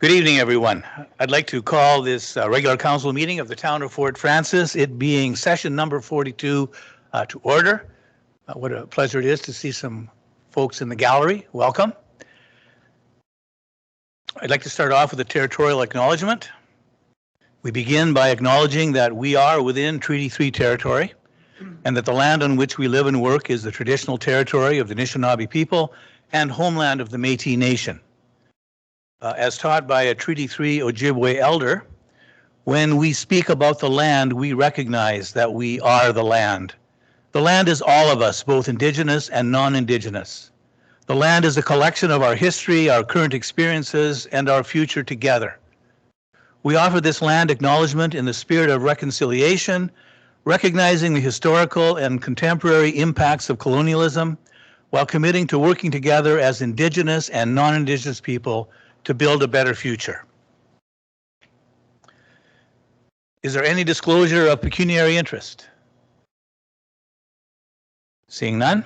Good evening, everyone. I'd like to call this regular council meeting of the town of Fort Frances, it being session number 42, to order. What a pleasure it is to see some folks in the gallery. Welcome. I'd like to start off with a territorial acknowledgement. We begin by acknowledging that we are within Treaty 3 territory and that the land on which we live and work is the traditional territory of the Anishinaabe people and homeland of the Métis Nation. As taught by a Treaty 3 Ojibwe elder, when we speak about the land, we recognize that we are the land. The land is all of us, both Indigenous and non-Indigenous. The land is a collection of our history, our current experiences, and our future together. We offer this land acknowledgement in the spirit of reconciliation, recognizing the historical and contemporary impacts of colonialism, while committing to working together as Indigenous and non-Indigenous people to build a better future. Is there any disclosure of pecuniary interest? Seeing none,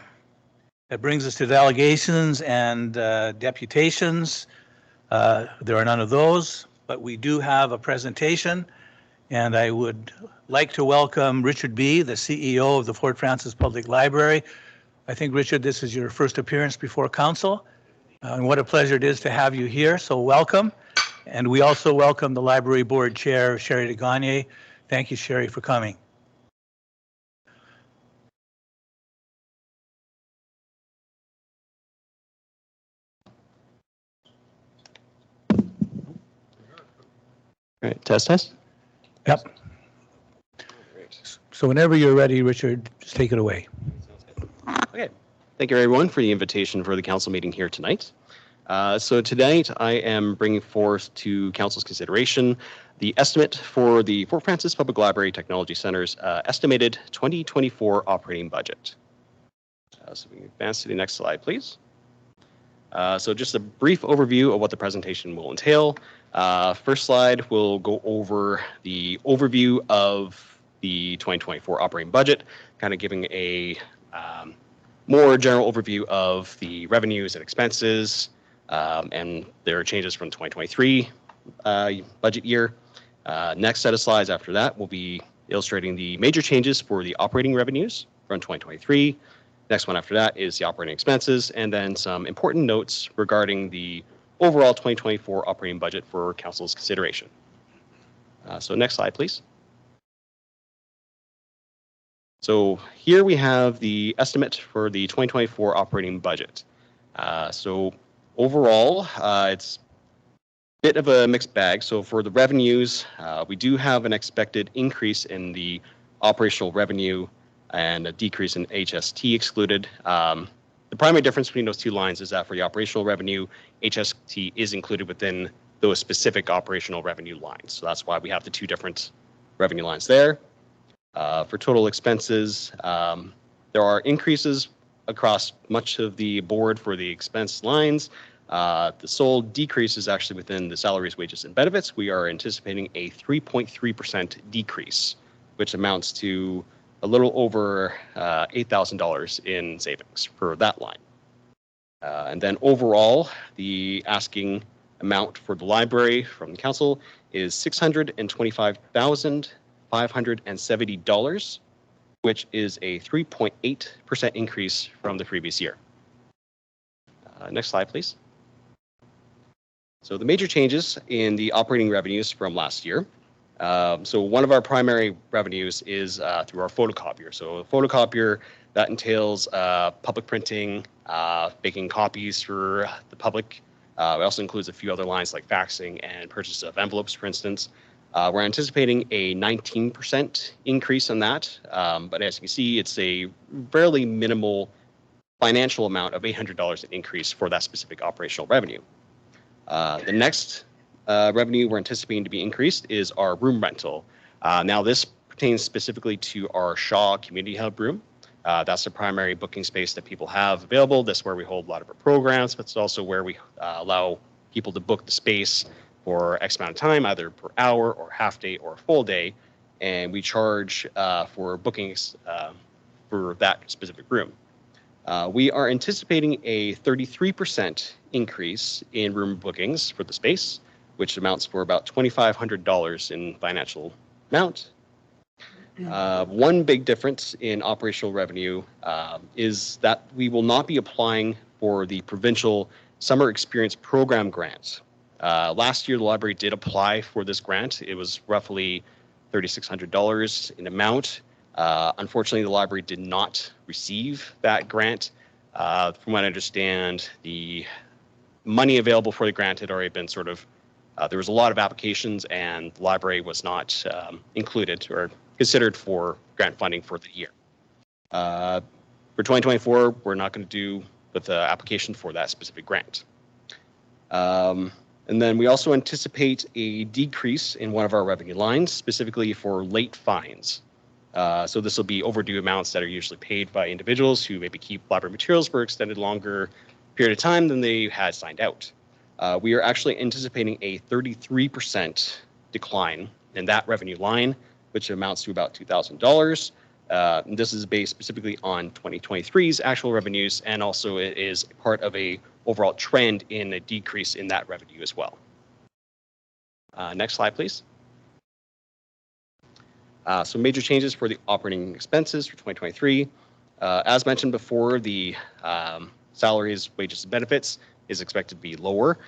that brings us to delegations and deputations. There are none of those, but we do have a presentation, and I would like to welcome Richard B., the CEO of the Fort Frances Public Library. I think, Richard, this is your first appearance before council. And what a pleasure it is to have you here, so welcome. And we also welcome the Library Board Chair, Sherry de Gagne. Thank you, Sherry, for coming. All right, test. Yep. So whenever you're ready, Richard, just take it away. Okay. Thank you, everyone, for the invitation for the council meeting here tonight. So tonight, I am bringing forth to council's consideration the estimate for the Fort Frances Public Library Technology Center's estimated 2024 operating budget. So we can advance to the next slide, please. So just a brief overview of what the presentation will entail. First slide, we'll go over the overview of the 2024 operating budget, kind of giving a more general overview of the revenues and expenses, and their changes from 2023 budget year. Next set of slides after that will be illustrating the major changes for the operating revenues from 2023. Next one after that is the operating expenses, and then some important notes regarding the overall 2024 operating budget for council's consideration. So next slide, please. So here we have the estimate for the 2024 operating budget. So overall, it's a bit of a mixed bag. So for the revenues, we do have an expected increase in the operational revenue and a decrease in HST excluded. The primary difference between those two lines is that for the operational revenue, HST is included within those specific operational revenue lines. So that's why we have the two different revenue lines there. For total expenses, there are increases across much of the board for the expense lines. The sole decrease is actually within the salaries, wages, and benefits. We are anticipating a 3.3% decrease, which amounts to a little over $8,000 in savings for that line. And then overall, the asking amount for the library from the council is $625,570, which is a 3.8% increase from the previous year. Next slide, please. So the major changes in the operating revenues from last year. So one of our primary revenues is through our photocopier. So a photocopier, that entails public printing, making copies for the public. It also includes a few other lines like faxing and purchase of envelopes, for instance. We're anticipating a 19% increase on that, but as you can see, it's a fairly minimal financial amount of $800 in increase for that specific operational revenue. The next revenue we're anticipating to be increased is our room rental. Now this pertains specifically to our Shaw Community Hub room. That's the primary booking space that people have available. That's where we hold a lot of our programs, but it's also where we allow people to book the space for X amount of time, either per hour or half day or full day. And we charge for bookings for that specific room. We are anticipating a 33% increase in room bookings for the space. which amounts for about $2,500 in financial amount. One big difference in operational revenue is that we will not be applying for the provincial summer experience program grant. Last year, the library did apply for this grant. It was roughly $3,600 in amount. Unfortunately, the library did not receive that grant. From what I understand, the money available for the grant had already been sort of, there was a lot of applications and the library was not included or considered for grant funding for the year. For 2024, we're not going to do with the application for that specific grant. And then we also anticipate a decrease in one of our revenue lines, specifically for late fines. So this will be overdue amounts that are usually paid by individuals who maybe keep library materials for extended longer period of time than they had signed out. We are actually anticipating a 33% decline in that revenue line, which amounts to about $2,000. This is based specifically on 2023's actual revenues, and also it is part of a overall trend in a decrease in that revenue as well. Next slide, please. So major changes for the operating expenses for 2023. As mentioned before, the salaries, wages, and benefits is expected to be lower.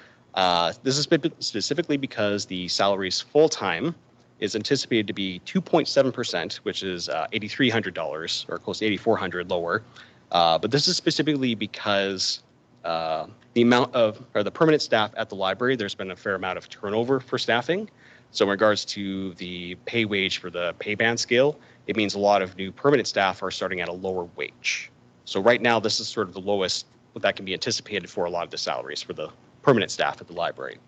This is specifically because the salaries full-time is anticipated to be 2.7%, which is $8,300 or close to $8,400 lower. But this is specifically because the amount of, or the permanent staff at the library, there's been a fair amount of turnover for staffing. So in regards to the pay wage for the pay band scale, it means a lot of new permanent staff are starting at a lower wage. So right now, this is sort of the lowest that can be anticipated for a lot of the salaries for the permanent staff at the library.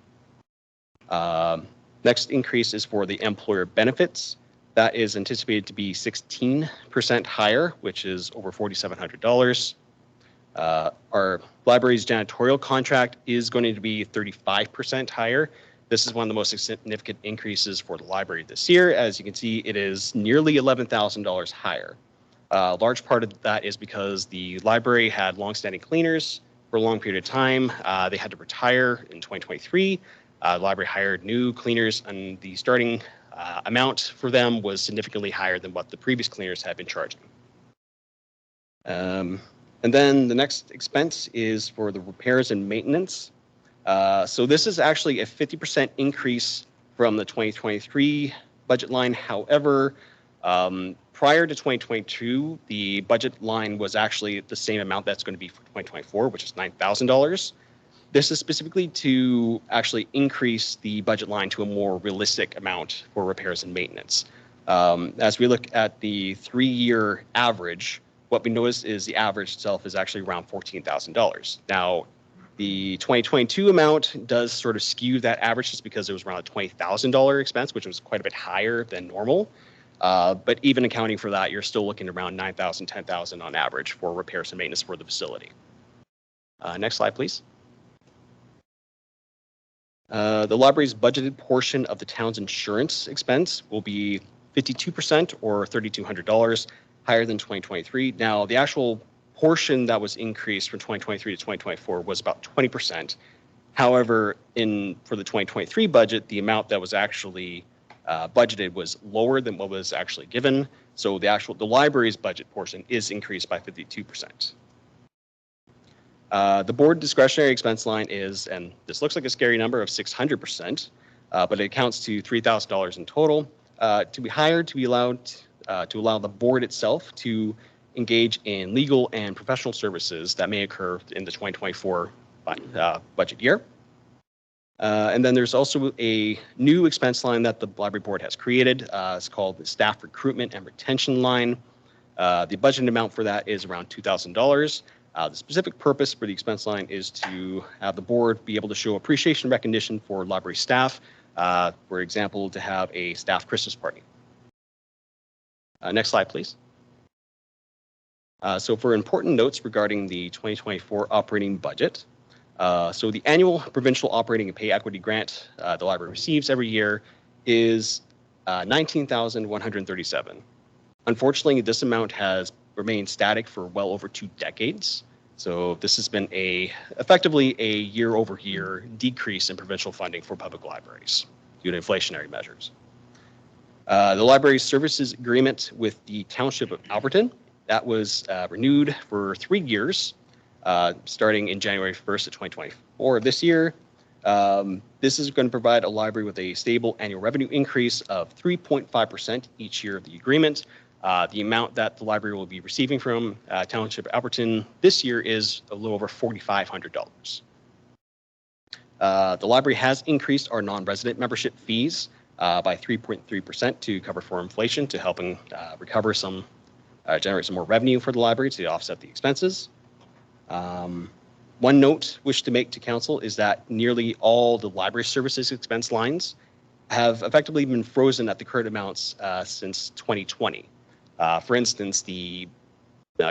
Next increase is for the employer benefits. That is anticipated to be 16% higher, which is over $4,700. Our library's janitorial contract is going to be 35% higher. This is one of the most significant increases for the library this year. As you can see, it is nearly $11,000 higher. A large part of that is because the library had longstanding cleaners for a long period of time. They had to retire in 2023. The library hired new cleaners, and the starting amount for them was significantly higher than what the previous cleaners had been charging. And then the next expense is for the repairs and maintenance. So this is actually a 50% increase from the 2023 budget line. However, prior to 2022, the budget line was actually the same amount that's going to be for 2024, which is $9,000. This is specifically to actually increase the budget line to a more realistic amount for repairs and maintenance. As we look at the 3-year average, what we notice is the average itself is actually around $14,000. Now, the 2022 amount does sort of skew that average just because it was around a $20,000 expense, which was quite a bit higher than normal. But even accounting for that, you're still looking around $9,000, $10,000 on average for repairs and maintenance for the facility. Next slide, please. The library's budgeted portion of the town's insurance expense will be 52% or $3,200 higher than 2023. Now, the actual portion that was increased from 2023 to 2024 was about 20%. However, for the 2023 budget, the amount that was actually budgeted was lower than what was actually given. So the library's budget portion is increased by 52%. The board discretionary expense line is, and this looks like a scary number of 600%, but it accounts to $3,000 in total. To be hired to be allowed to allow the board itself to engage in legal and professional services that may occur in the 2024 budget year. And then there's also a new expense line that the library board has created. It's called the staff recruitment and retention line. The budget amount for that is around $2,000. The specific purpose for the expense line is to have the board be able to show appreciation and recognition for library staff. For example, to have a staff Christmas party. Next slide, please. So for important notes regarding the 2024 operating budget, so the annual provincial operating and pay equity grant the library receives every year is $19,137. Unfortunately, this amount has remained static for well over 2 decades. So this has been effectively a year-over-year decrease in provincial funding for public libraries due to inflationary measures. The library services agreement with the Township of Alberton, that was renewed for 3 years, starting in January 1st of 2024 of this year. This is going to provide a library with a stable annual revenue increase of 3.5% each year of the agreement. The amount that the library will be receiving from Township Alberton this year is a little over $4,500. The library has increased our non-resident membership fees by 3.3% to cover for inflation, to helping recover some, generate some more revenue for the library to offset the expenses. One note wish to make to council is that nearly all the library services expense lines have effectively been frozen at the current amounts since 2020. For instance, the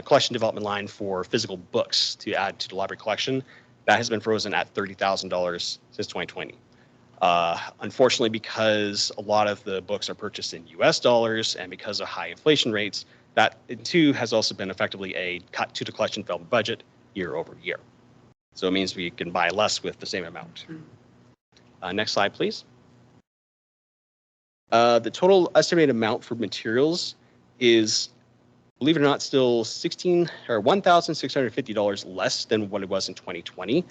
collection development line for physical books to add to the library collection, that has been frozen at $30,000 since 2020. Unfortunately, because a lot of the books are purchased in US dollars and because of high inflation rates, that too has also been effectively a cut to the collection development budget year over year. So it means we can buy less with the same amount. Next slide, please. The total estimated amount for materials is, believe it or not, still $1,650 less than what it was in 2020.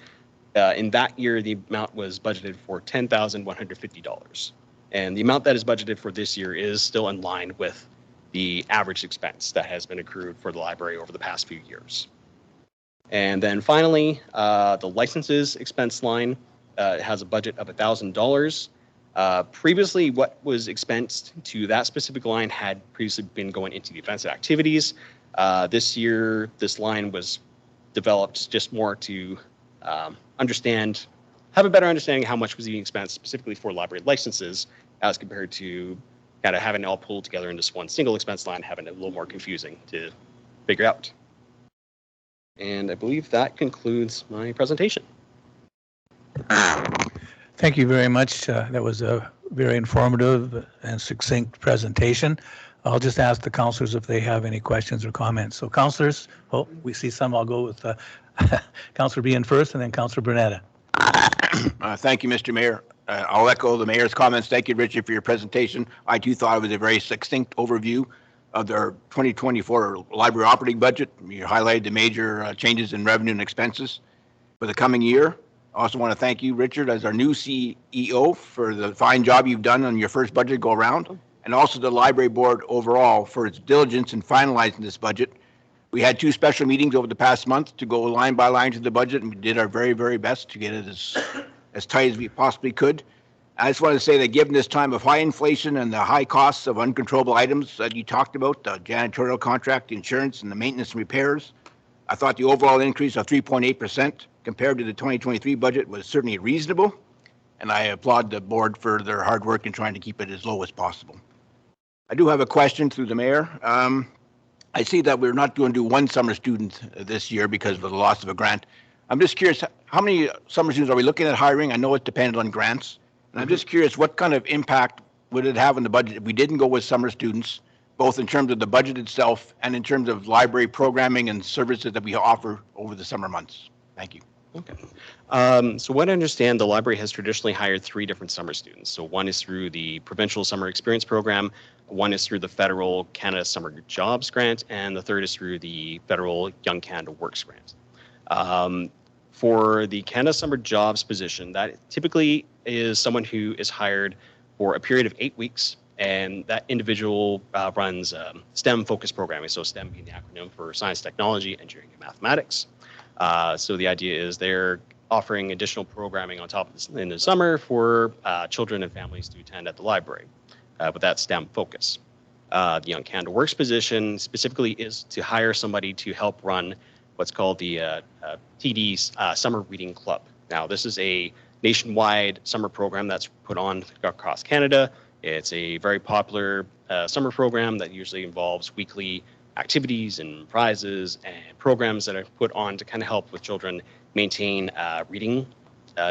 In that year, the amount was budgeted for $10,150. And the amount that is budgeted for this year is still in line with the average expense that has been accrued for the library over the past few years. And then finally, the licenses expense line has a budget of $1,000. Previously, what was expensed to that specific line had previously been going into the offensive activities. This year, this line was developed just more to have a better understanding how much was being spent specifically for library licenses, as compared to kind of having it all pulled together in just one single expense line, having it a little more confusing to figure out. And I believe that concludes my presentation. Thank you very much. That was a very informative and succinct presentation. I'll just ask the councillors if they have any questions or comments. So councillors, oh, we see some. I'll go with Councillor Bean first and then Councillor Bernetta. Thank you, Mr. Mayor. I'll echo the Mayor's comments. Thank you, Richard, for your presentation. I too thought it was a very succinct overview of their 2024 library operating budget. You highlighted the major changes in revenue and expenses for the coming year. I also want to thank you, Richard, as our new CEO, for the fine job you've done on your first budget go around, and also the library board overall for its diligence in finalizing this budget. We had 2 special meetings over the past month to go line by line to the budget, and we did our very, very best to get it as tight as we possibly could. I just want to say that given this time of high inflation and the high costs of uncontrollable items that you talked about, the janitorial contract, the insurance, and the maintenance and repairs, I thought the overall increase of 3.8% compared to the 2023 budget was certainly reasonable, and I applaud the board for their hard work in trying to keep it as low as possible. I do have a question through the mayor. I see that we're not going to do one summer student this year because of the loss of a grant. I'm just curious, how many summer students are we looking at hiring? I know it depended on grants. And I'm just curious, what kind of impact would it have on the budget if we didn't go with summer students, both in terms of the budget itself and in terms of library programming and services that we offer over the summer months? Thank you. Okay. So what I understand, the library has traditionally hired 3 different summer students. So one is through the Provincial Summer Experience Program, one is through the Federal Canada Summer Jobs Grant, and the third is through the Federal Young Canada Works Grant. For the Canada Summer Jobs position, that typically is someone who is hired for a period of 8 weeks, and that individual runs STEM-focused programming, so STEM being the acronym for science, technology, engineering, and mathematics. So the idea is they're offering additional programming on top of this in the summer for children and families to attend at the library with that STEM focus. The Young Canada Works position specifically is to hire somebody to help run what's called the TD Summer Reading Club. Now, this is a nationwide summer program that's put on across Canada. It's a very popular summer program that usually involves weekly activities and prizes and programs that are put on to kind of help with children maintain reading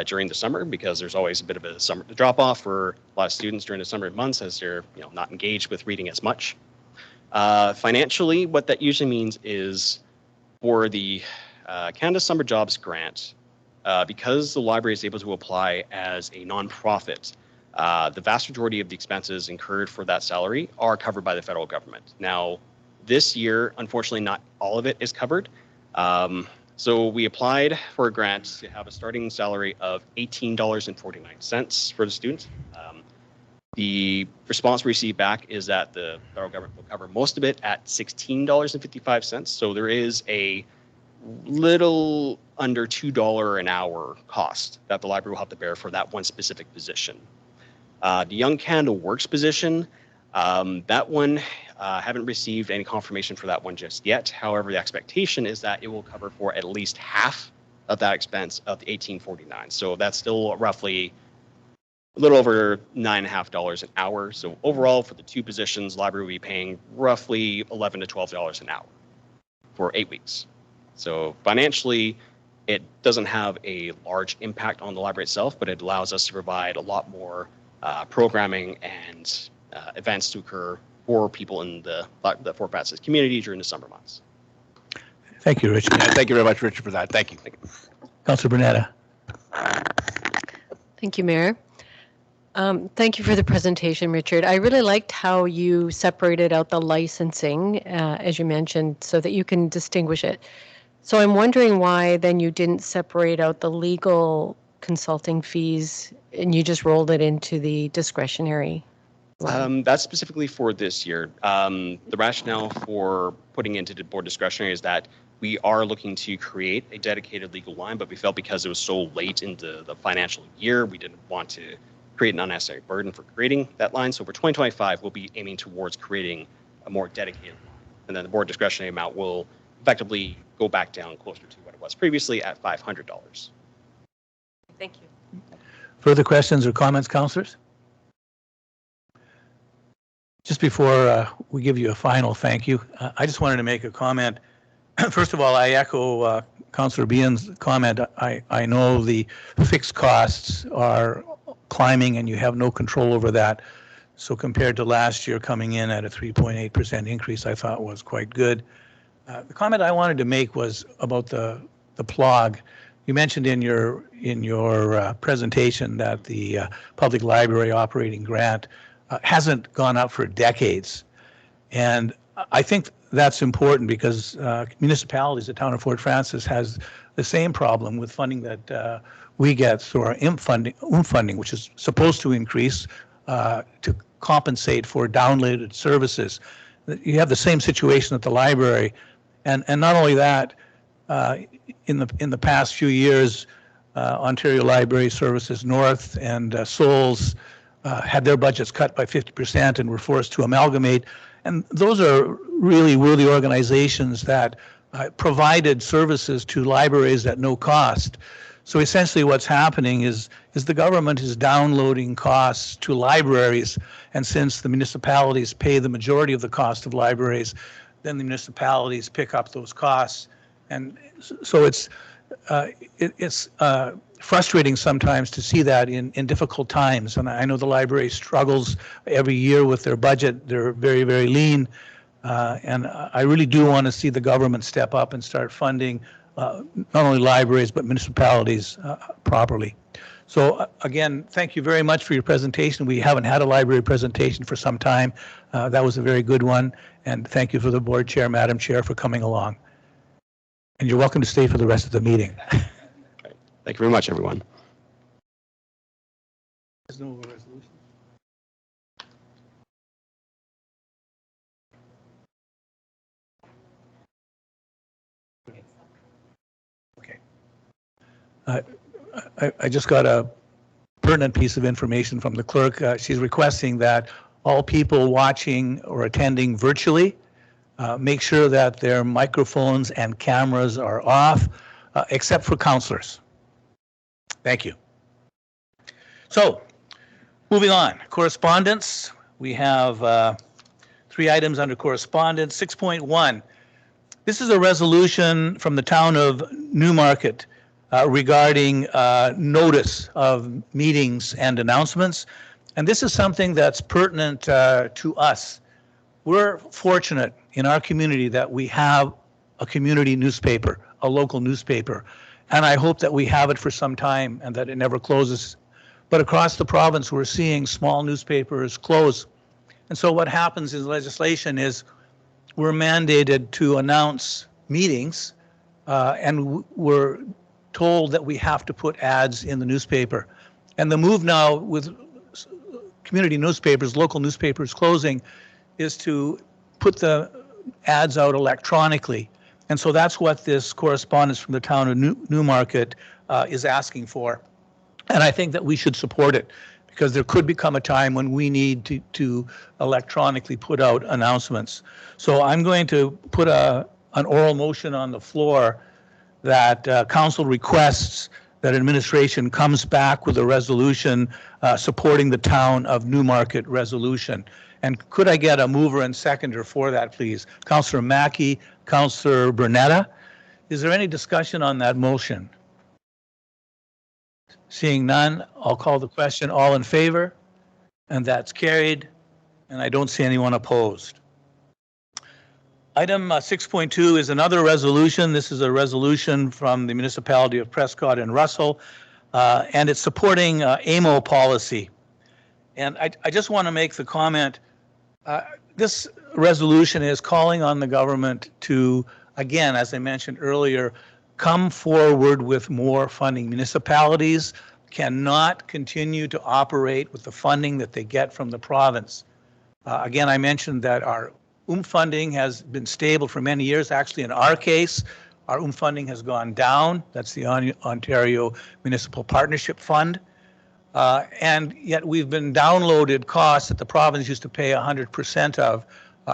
during the summer, because there's always a bit of a summer drop off for a lot of students during the summer months as they're not engaged with reading as much. Financially, what that usually means is for the Canada Summer Jobs Grant, because the library is able to apply as a nonprofit, the vast majority of the expenses incurred for that salary are covered by the federal government. Now, this year, unfortunately, not all of it is covered. So we applied for a grant to have a starting salary of $18.49 for the student. The response we received back is that the federal government will cover most of it at $16.55. So there is a little under $2 an hour cost that the library will have to bear for that one specific position. The Young Canada Works position, that one, haven't received any confirmation for that one just yet. However, the expectation is that it will cover for at least half of that expense of the $18.49. So that's still roughly a little over $9.50 an hour. So overall, for the two positions, library will be paying roughly $11 to $12 an hour for 8 weeks. So financially, it doesn't have a large impact on the library itself, but it allows us to provide a lot more programming and events to occur for people in the Fort Frances community during the summer months. Thank you, Richard. Thank you very much, Richard, for that. Thank you. Councillor Bernetta. Thank you, Mayor. Thank you for the presentation, Richard. I really liked how you separated out the licensing, as you mentioned, so that you can distinguish it. So I'm wondering why then you didn't separate out the legal consulting fees and you just rolled it into the discretionary line? That's specifically for this year. The rationale for putting into the board discretionary is that we are looking to create a dedicated legal line, but we felt because it was so late into the financial year, we didn't want to create an unnecessary burden for creating that line. So for 2025, we'll be aiming towards creating a more dedicated line. And then the board discretionary amount will effectively go back down closer to what it was previously at $500. Thank you. Further questions or comments, councillors? Just before we give you a final thank you, I just wanted to make a comment. First of all, I echo Councillor Behan's comment. I know the fixed costs are climbing and you have no control over that. So compared to last year coming in at a 3.8% increase, I thought was quite good. The comment I wanted to make was about the PLOG. You mentioned in your presentation that the public library operating grant hasn't gone up for decades. And I think that's important because municipalities, the town of Fort Frances, has the same problem with funding that we get through our funding, which is supposed to increase to compensate for downloaded services. You have the same situation at the library. And not only that, in the past few years, Ontario Library Services North and Souls had their budgets cut by 50% and were forced to amalgamate. And those are really worthy organizations that provided services to libraries at no cost. So essentially what's happening is the government is downloading costs to libraries, and since the municipalities pay the majority of the cost of libraries, then the municipalities pick up those costs. And so it's frustrating sometimes to see that in difficult times. And I know the library struggles every year with their budget. They're very, very lean. And I really do want to see the government step up and start funding not only libraries, but municipalities properly. So again, thank you very much for your presentation. We haven't had a library presentation for some time. That was a very good one. And thank you for the board chair, Madam Chair, for coming along. And you're welcome to stay for the rest of the meeting. Thank you very much, everyone. There's no resolution. Okay. I just got a pertinent piece of information from the clerk. She's requesting that all people watching or attending virtually make sure that their microphones and cameras are off, except for councillors. Thank you. So, moving on. Correspondence. We have 3 items under correspondence. 6.1. This is a resolution from the town of Newmarket regarding notice of meetings and announcements. And this is something that's pertinent to us. We're fortunate in our community that we have a community newspaper, a local newspaper. And I hope that we have it for some time and that it never closes. But across the province, we're seeing small newspapers close. And so what happens in legislation is we're mandated to announce meetings, and we're told that we have to put ads in the newspaper. And the move now with community newspapers, local newspapers closing, is to put the ads out electronically. And so that's what this correspondence from the town of Newmarket is asking for. And I think that we should support it because there could become a time when we need to electronically put out announcements. So I'm going to put an oral motion on the floor that council requests that administration comes back with a resolution supporting the town of Newmarket resolution. And could I get a mover and seconder for that, please? Councillor Mackey, Councillor Bernetta. Is there any discussion on that motion? Seeing none, I'll call the question. All in favor? And that's carried. And I don't see anyone opposed. Item 6.2 is another resolution. This is a resolution from the municipality of Prescott and Russell, and it's supporting AMO policy. And I just want to make the comment, this resolution is calling on the government to, again, as I mentioned earlier, come forward with more funding. Municipalities cannot continue to operate with the funding that they get from the province. Again, I mentioned that our funding has been stable for many years. Actually, in our case, our funding has gone down. That's the Ontario Municipal Partnership Fund. And yet we've been downloaded costs that the province used to pay 100% of,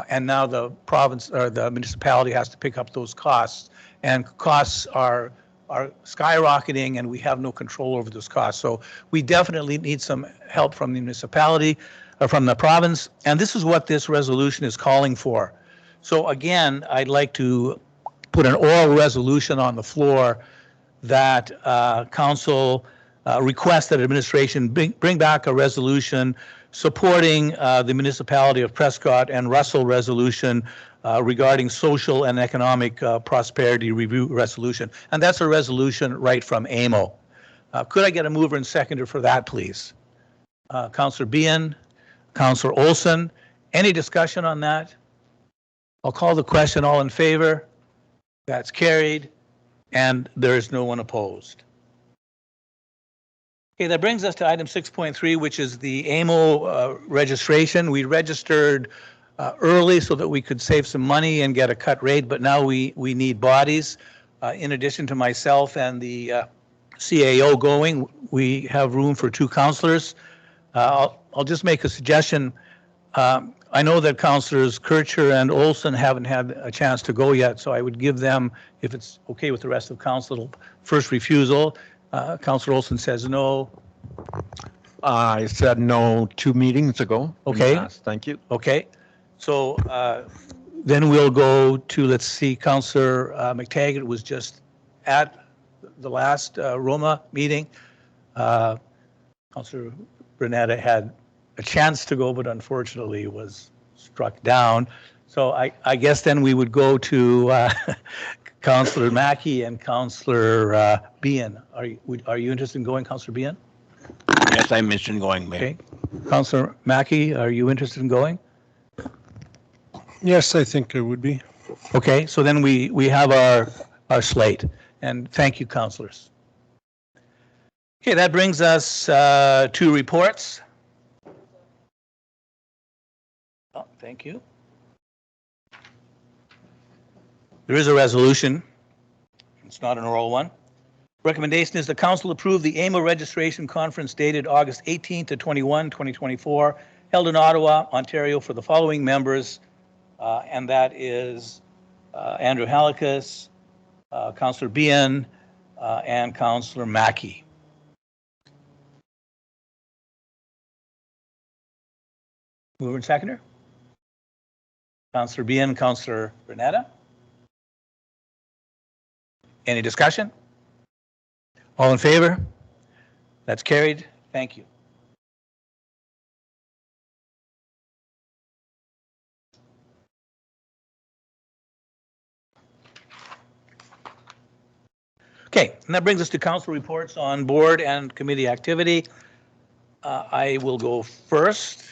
and now the province or the municipality has to pick up those costs. And costs are skyrocketing, and we have no control over those costs. So we definitely need some help from the municipality, or from the province, and this is what this resolution is calling for. So again, I'd like to put an oral resolution on the floor that council requests that administration bring back a resolution supporting the municipality of Prescott and Russell resolution regarding social and economic prosperity review resolution. And that's a resolution right from AMO. Could I get a mover and seconder for that, please? Councillor Behan, Councillor Olson, any discussion on that? I'll call the question. All in favor? That's carried, and there is no one opposed. Okay, that brings us to item 6.3, which is the AMO registration. We registered early so that we could save some money and get a cut rate, but now we need bodies. In addition to myself and the CAO going, we have room for 2 councillors. I'll just make a suggestion. I know that councillors Kircher and Olson haven't had a chance to go yet, so I would give them, if it's okay with the rest of council, first refusal. Councillor Olson says no. I said no 2 meetings ago. Okay. Thank you. Okay. So then we'll go to, let's see, Councillor McTaggart was just at the last Roma meeting. Councillor Bernetta had a chance to go, but unfortunately was struck down. So I guess then we would go to Councillor Mackey and Councillor Behan. Are you interested in going, Councillor Behan? Yes, I'm interested in going, Mayor. Okay. Councillor Mackey, are you interested in going? Yes, I think I would be. Okay, so then we have our slate, and thank you, councillors. Okay, that brings us to reports. Oh, thank you. There is a resolution. It's not an oral one. Recommendation is the council approve the AMO registration conference dated August 18 to 21, 2024, held in Ottawa, Ontario, for the following members, and that is Andrew Halikas, Councillor Behan, and Councillor Mackey. Mover and seconder. Councillor Behan, Councillor Bernetta. Any discussion? All in favor? That's carried. Thank you. Okay, and that brings us to council reports on board and committee activity. I will go first.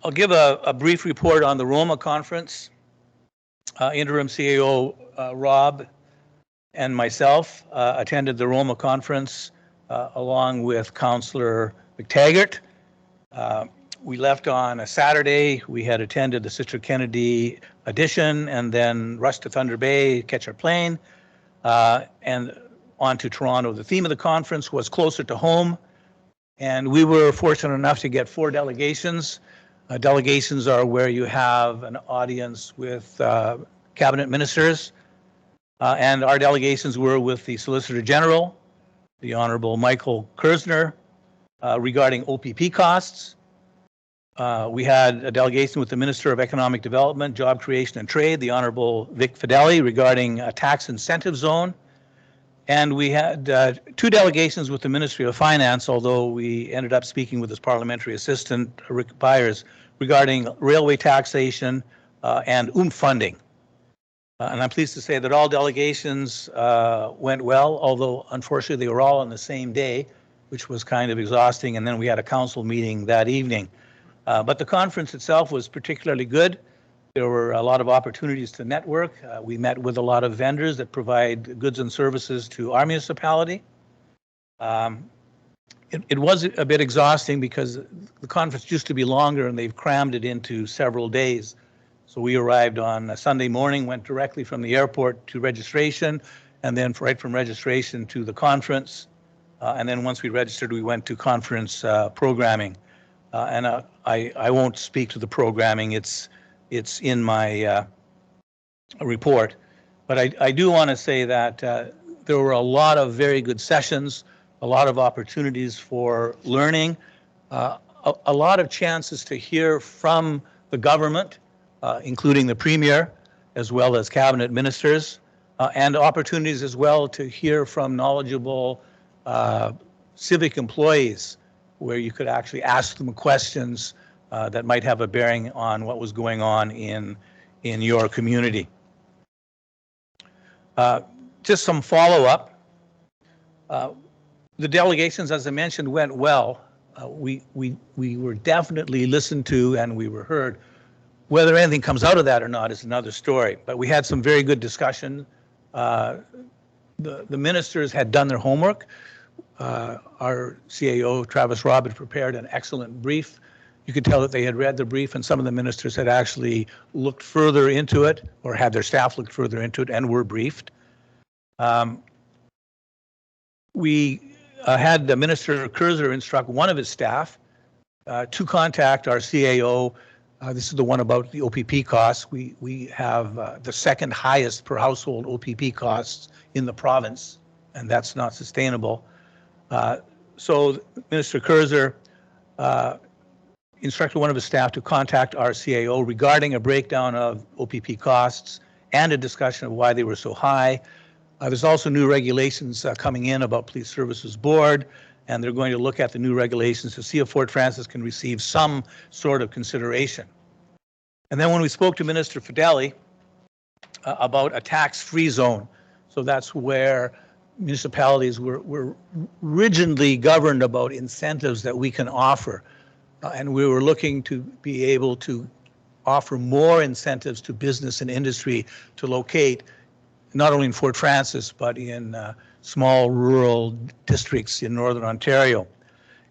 I'll give a brief report on the Roma conference. Interim CAO Rob and myself attended the Roma conference along with Councillor McTaggart. We left on a Saturday. We had attended the Sister Kennedy edition and then rushed to Thunder Bay, catch our plane, and on to Toronto. The theme of the conference was closer to home, and we were fortunate enough to get 4 delegations. Delegations are where you have an audience with cabinet ministers, and our delegations were with the Solicitor General, the Honorable Michael Kersner, regarding OPP costs. We had a delegation with the Minister of Economic Development, Job Creation and Trade, the Honorable Vic Fideli, regarding a tax incentive zone. And we had 2 delegations with the Ministry of Finance, although we ended up speaking with his parliamentary assistant, Rick Byers, regarding railway taxation and funding. And I'm pleased to say that all delegations went well, although unfortunately they were all on the same day, which was kind of exhausting. And then we had a council meeting that evening. But the conference itself was particularly good. There were a lot of opportunities to network. We met with a lot of vendors that provide goods and services to our municipality. It was a bit exhausting because the conference used to be longer and they've crammed it into several days. So we arrived on a Sunday morning, went directly from the airport to registration, and then right from registration to the conference. And then once we registered, we went to conference programming. And I won't speak to the programming. It's in my report. But I do want to say that there were a lot of very good sessions, a lot of opportunities for learning, a lot of chances to hear from the government, including the Premier, as well as cabinet ministers, and opportunities as well to hear from knowledgeable civic employees, where you could actually ask them questions that might have a bearing on what was going on in your community. Just some follow-up. The delegations, as I mentioned, went well. We were definitely listened to and we were heard. Whether anything comes out of that or not is another story. But we had some very good discussion. The ministers had done their homework. Our CAO, Travis Robb, had prepared an excellent brief. You could tell that they had read the brief, and some of the ministers had actually looked further into it or had their staff look further into it and were briefed. We had the Minister Kersner instruct one of his staff to contact our CAO. This is the one about the OPP costs. We have the second highest per household OPP costs in the province, and that's not sustainable. So Minister Kersner instructed one of his staff to contact our CAO regarding a breakdown of OPP costs and a discussion of why they were so high. There's also new regulations coming in about Police Services Board, and they're going to look at the new regulations to see if Fort Frances can receive some sort of consideration. And then when we spoke to Minister Fideli about a tax-free zone, so that's where municipalities were rigidly governed about incentives that we can offer. And we were looking to be able to offer more incentives to business and industry to locate not only in Fort Frances, but in small rural districts in Northern Ontario.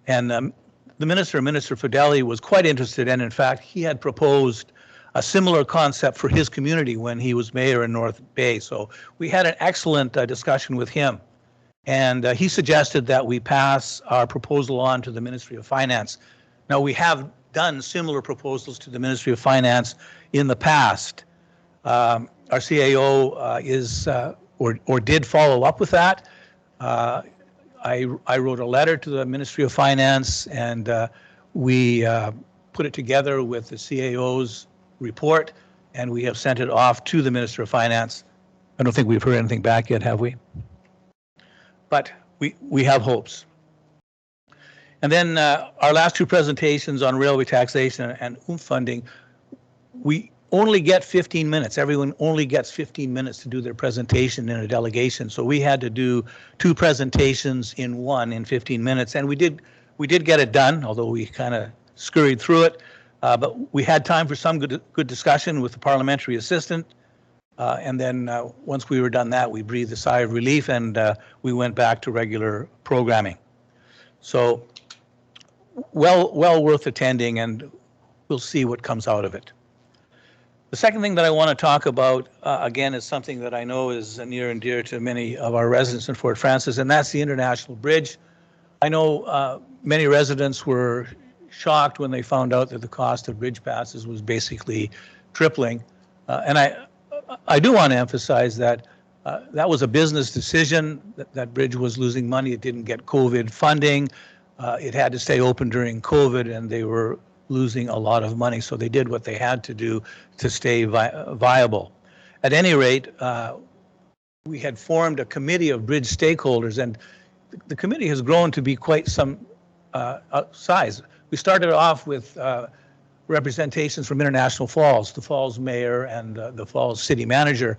And the Minister Fideli, was quite interested, and in fact, he had proposed a similar concept for his community when he was mayor in North Bay. So we had an excellent discussion with him. And he suggested that we pass our proposal on to the Ministry of Finance. Now, we have done similar proposals to the Ministry of Finance in the past. Our CAO is or did follow up with that. I wrote a letter to the Ministry of Finance, and we put it together with the CAO's report, and we have sent it off to the Minister of Finance. I don't think we've heard anything back yet, have we? But we have hopes. And then our last 2 presentations on railway taxation and funding, we only get 15 minutes. Everyone only gets 15 minutes to do their presentation in a delegation. So we had to do 2 presentations in one in 15 minutes, and we did get it done, although we kind of scurried through it. But we had time for some good discussion with the parliamentary assistant. And then once we were done that, we breathed a sigh of relief, and we went back to regular programming. So well worth attending, and we'll see what comes out of it. The second thing that I want to talk about, again, is something that I know is near and dear to many of our residents in Fort Francis, and that's the International Bridge. I know many residents were shocked when they found out that the cost of bridge passes was basically tripling. And I do want to emphasize that that was a business decision. That bridge was losing money. It didn't get COVID funding. It had to stay open during COVID, and they were losing a lot of money. So they did what they had to do to stay viable. At any rate, we had formed a committee of bridge stakeholders, and the committee has grown to be quite some size. We started off with representations from International Falls, the Falls mayor and the Falls city manager,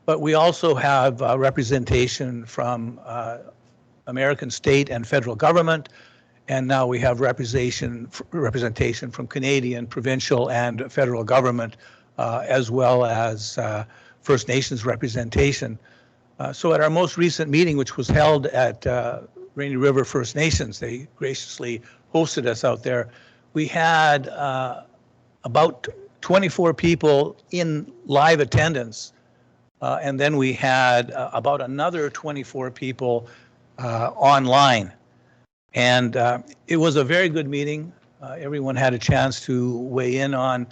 but we also have representation from American state and federal government, and now we have representation from Canadian, provincial, and federal government, as well as First Nations representation. So at our most recent meeting, which was held at Rainy River First Nations, they graciously hosted us out there. We had about 24 people in live attendance, and then we had about another 24 people online. And it was a very good meeting. Everyone had a chance to weigh in on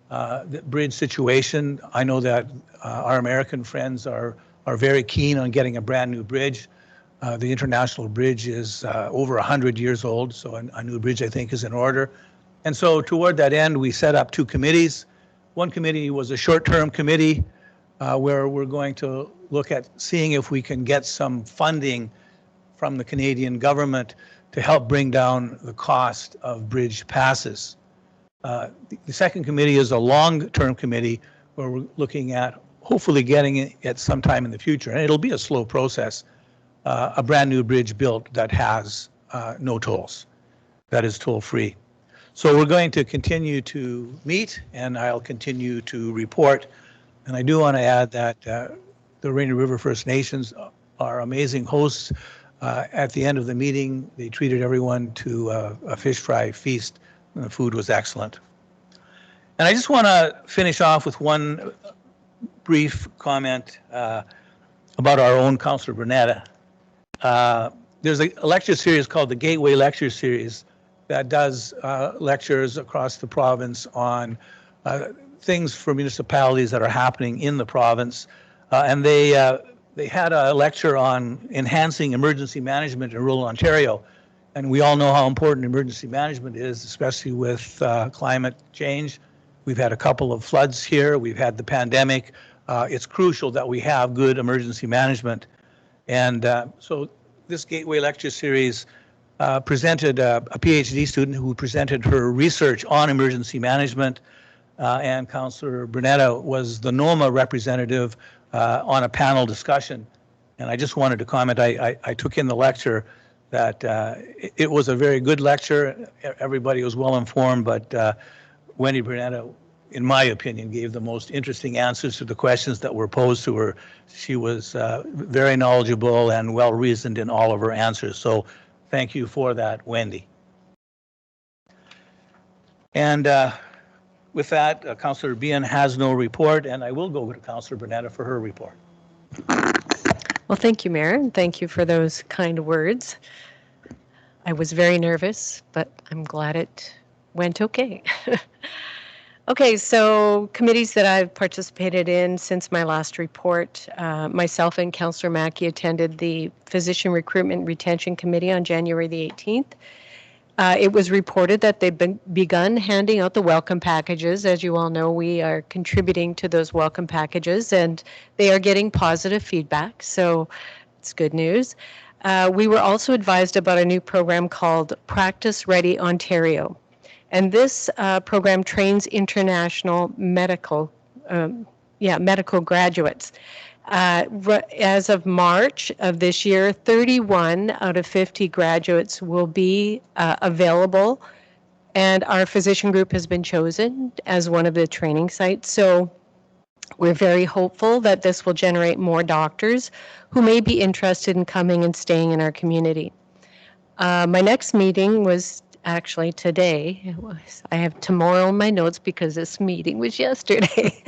the bridge situation. I know that our American friends are very keen on getting a brand new bridge. The International Bridge is over 100 years old, so a new bridge, I think, is in order. And so toward that end, we set up 2 committees. One committee was a short-term committee where we're going to look at seeing if we can get some funding from the Canadian government to help bring down the cost of bridge passes. The second committee is a long-term committee where we're looking at hopefully getting it sometime in the future, and it'll be a slow process, a brand new bridge built that has no tolls, that is toll-free. So we're going to continue to meet, and I'll continue to report. And I do want to add that the Rainy River First Nations are amazing hosts. At the end of the meeting, they treated everyone to a fish fry feast, and the food was excellent. And I just want to finish off with one brief comment about our own Councillor Burnetta. There's a lecture series called the Gateway Lecture Series that does lectures across the province on things for municipalities that are happening in the province. And they had a lecture on enhancing emergency management in rural Ontario. And we all know how important emergency management is, especially with climate change. We've had a couple of floods here. We've had the pandemic. It's crucial that we have good emergency management. And so this Gateway Lecture Series presented a PhD student who presented her research on emergency management, and Councillor Burnetta was the NOMA representative on a panel discussion. And I just wanted to comment, I took in the lecture that it was a very good lecture. Everybody was well informed, but Wendy Burnetta, in my opinion, gave the most interesting answers to the questions that were posed to her. She was very knowledgeable and well reasoned in all of her answers. So thank you for that, Wendy. And with that, Councillor Behan has no report, and I will go to Councillor Burnetta for her report. Well, thank you, Mayor, and thank you for those kind words. I was very nervous, but I'm glad it went okay. Okay, so committees that I've participated in since my last report, myself and Councillor Mackey attended the Physician Recruitment Retention Committee on January the 18th. It was reported that they've begun handing out the welcome packages. As you all know, we are contributing to those welcome packages, and they are getting positive feedback, so it's good news. We were also advised about a new program called Practice Ready Ontario. And this program trains international medical graduates. As of March of this year, 31 out of 50 graduates will be available, and our physician group has been chosen as one of the training sites. So we're very hopeful that this will generate more doctors who may be interested in coming and staying in our community. My next meeting was actually today. I have tomorrow in my notes because this meeting was yesterday.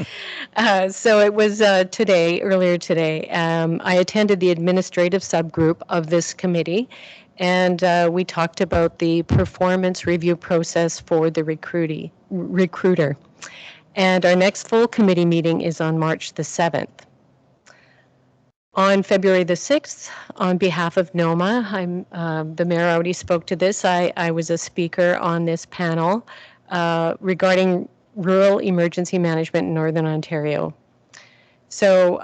So it was earlier today. I attended the administrative subgroup of this committee, and we talked about the performance review process for the recruiter. And our next full committee meeting is on March the 7th. On February the 6th, on behalf of NOMA, the mayor already spoke to this. I was a speaker on this panel regarding rural emergency management in Northern Ontario. So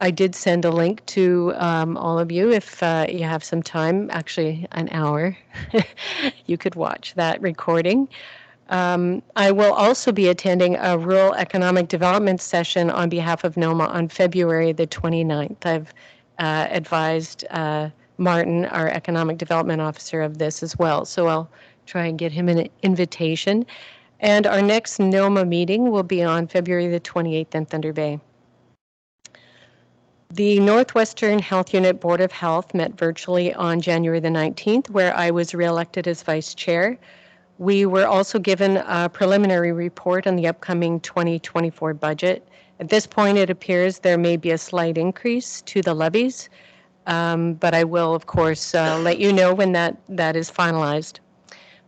I did send a link to all of you if you have some time, actually an hour, you could watch that recording. I will also be attending a rural economic development session on behalf of NOMA on February the 29th. I've advised Martin, our economic development officer, of this as well. So I'll try and get him an invitation. And our next NOMA meeting will be on February the 28th in Thunder Bay. The Northwestern Health Unit Board of Health met virtually on January the 19th, where I was reelected as vice chair. We were also given a preliminary report on the upcoming 2024 budget. At this point, it appears there may be a slight increase to the levies, but I will, of course, let you know when that is finalized.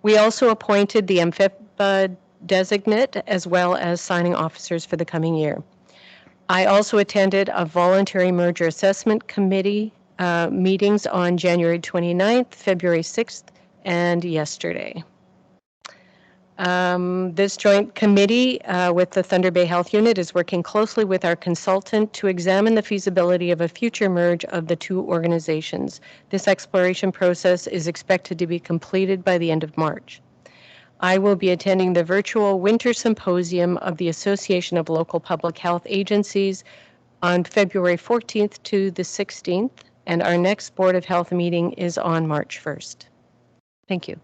We also appointed the MFIP designate as well as signing officers for the coming year. I also attended a voluntary merger assessment committee meetings on January 29th, February 6th, and yesterday. This joint committee with the Thunder Bay Health Unit is working closely with our consultant to examine the feasibility of a future merge of the two organizations. This exploration process is expected to be completed by the end of March. I will be attending the virtual winter symposium of the Association of Local Public Health Agencies on February 14th to the 16th, and our next Board of Health meeting is on March 1st. Thank you.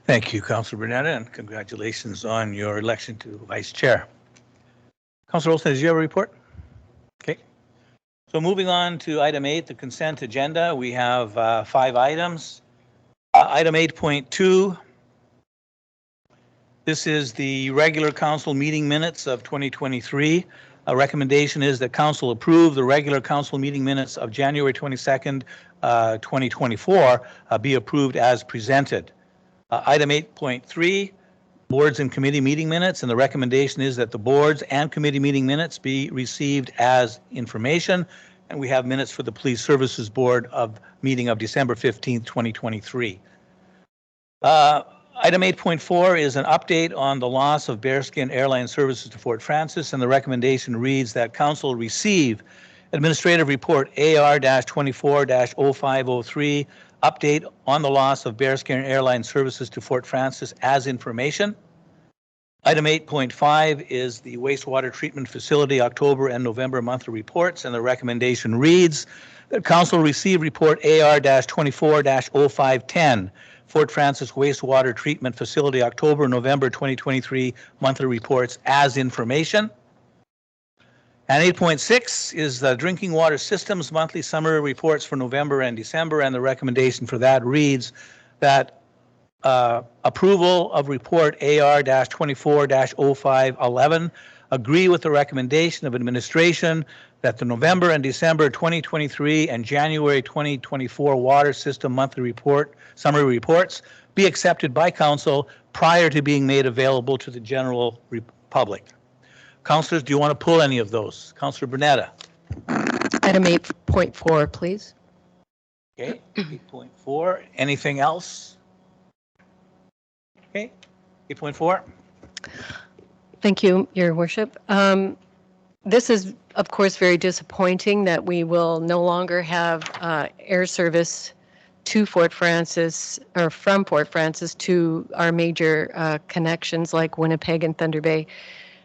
Thank you, Councillor Bernetta, and congratulations on your election to Vice Chair. Councillor Olsen, did you have a report? Okay. So moving on to item 8, the consent agenda, we have 5 items. Item 8.2, this is the regular council meeting minutes of 2023. A recommendation is that council approve the regular council meeting minutes of January 22nd, 2024 be approved as presented. Item 8.3, boards and committee meeting minutes, and the recommendation is that the boards and committee meeting minutes be received as information, and we have minutes for the Police Services Board of meeting of December 15th, 2023. Item 8.4 is an update on the loss of Bearskin Airline services to Fort Frances, and the recommendation reads that council receive Administrative Report AR-24-0503, update on the loss of Bearskin Airline services to Fort Frances as information. Item 8.5 is the wastewater treatment facility October and November monthly reports, and the recommendation reads that council receive report AR-24-0510, Fort Frances wastewater treatment facility October and November 2023 monthly reports as information. And 8.6 is the drinking water systems monthly summary reports for November and December, and the recommendation for that reads that approval of report AR-24-0511, agree with the recommendation of administration that the November and December 2023 and January 2024 water system monthly report summary reports be accepted by council prior to being made available to the general public. Councillors, do you want to pull any of those? Councillor Bernetta. Item 8.4, please. Okay, 8.4. Anything else? Okay, 8.4. Thank you, Your Worship. This is, of course, very disappointing that we will no longer have air service to Fort Francis, or from Fort Francis to our major connections like Winnipeg and Thunder Bay.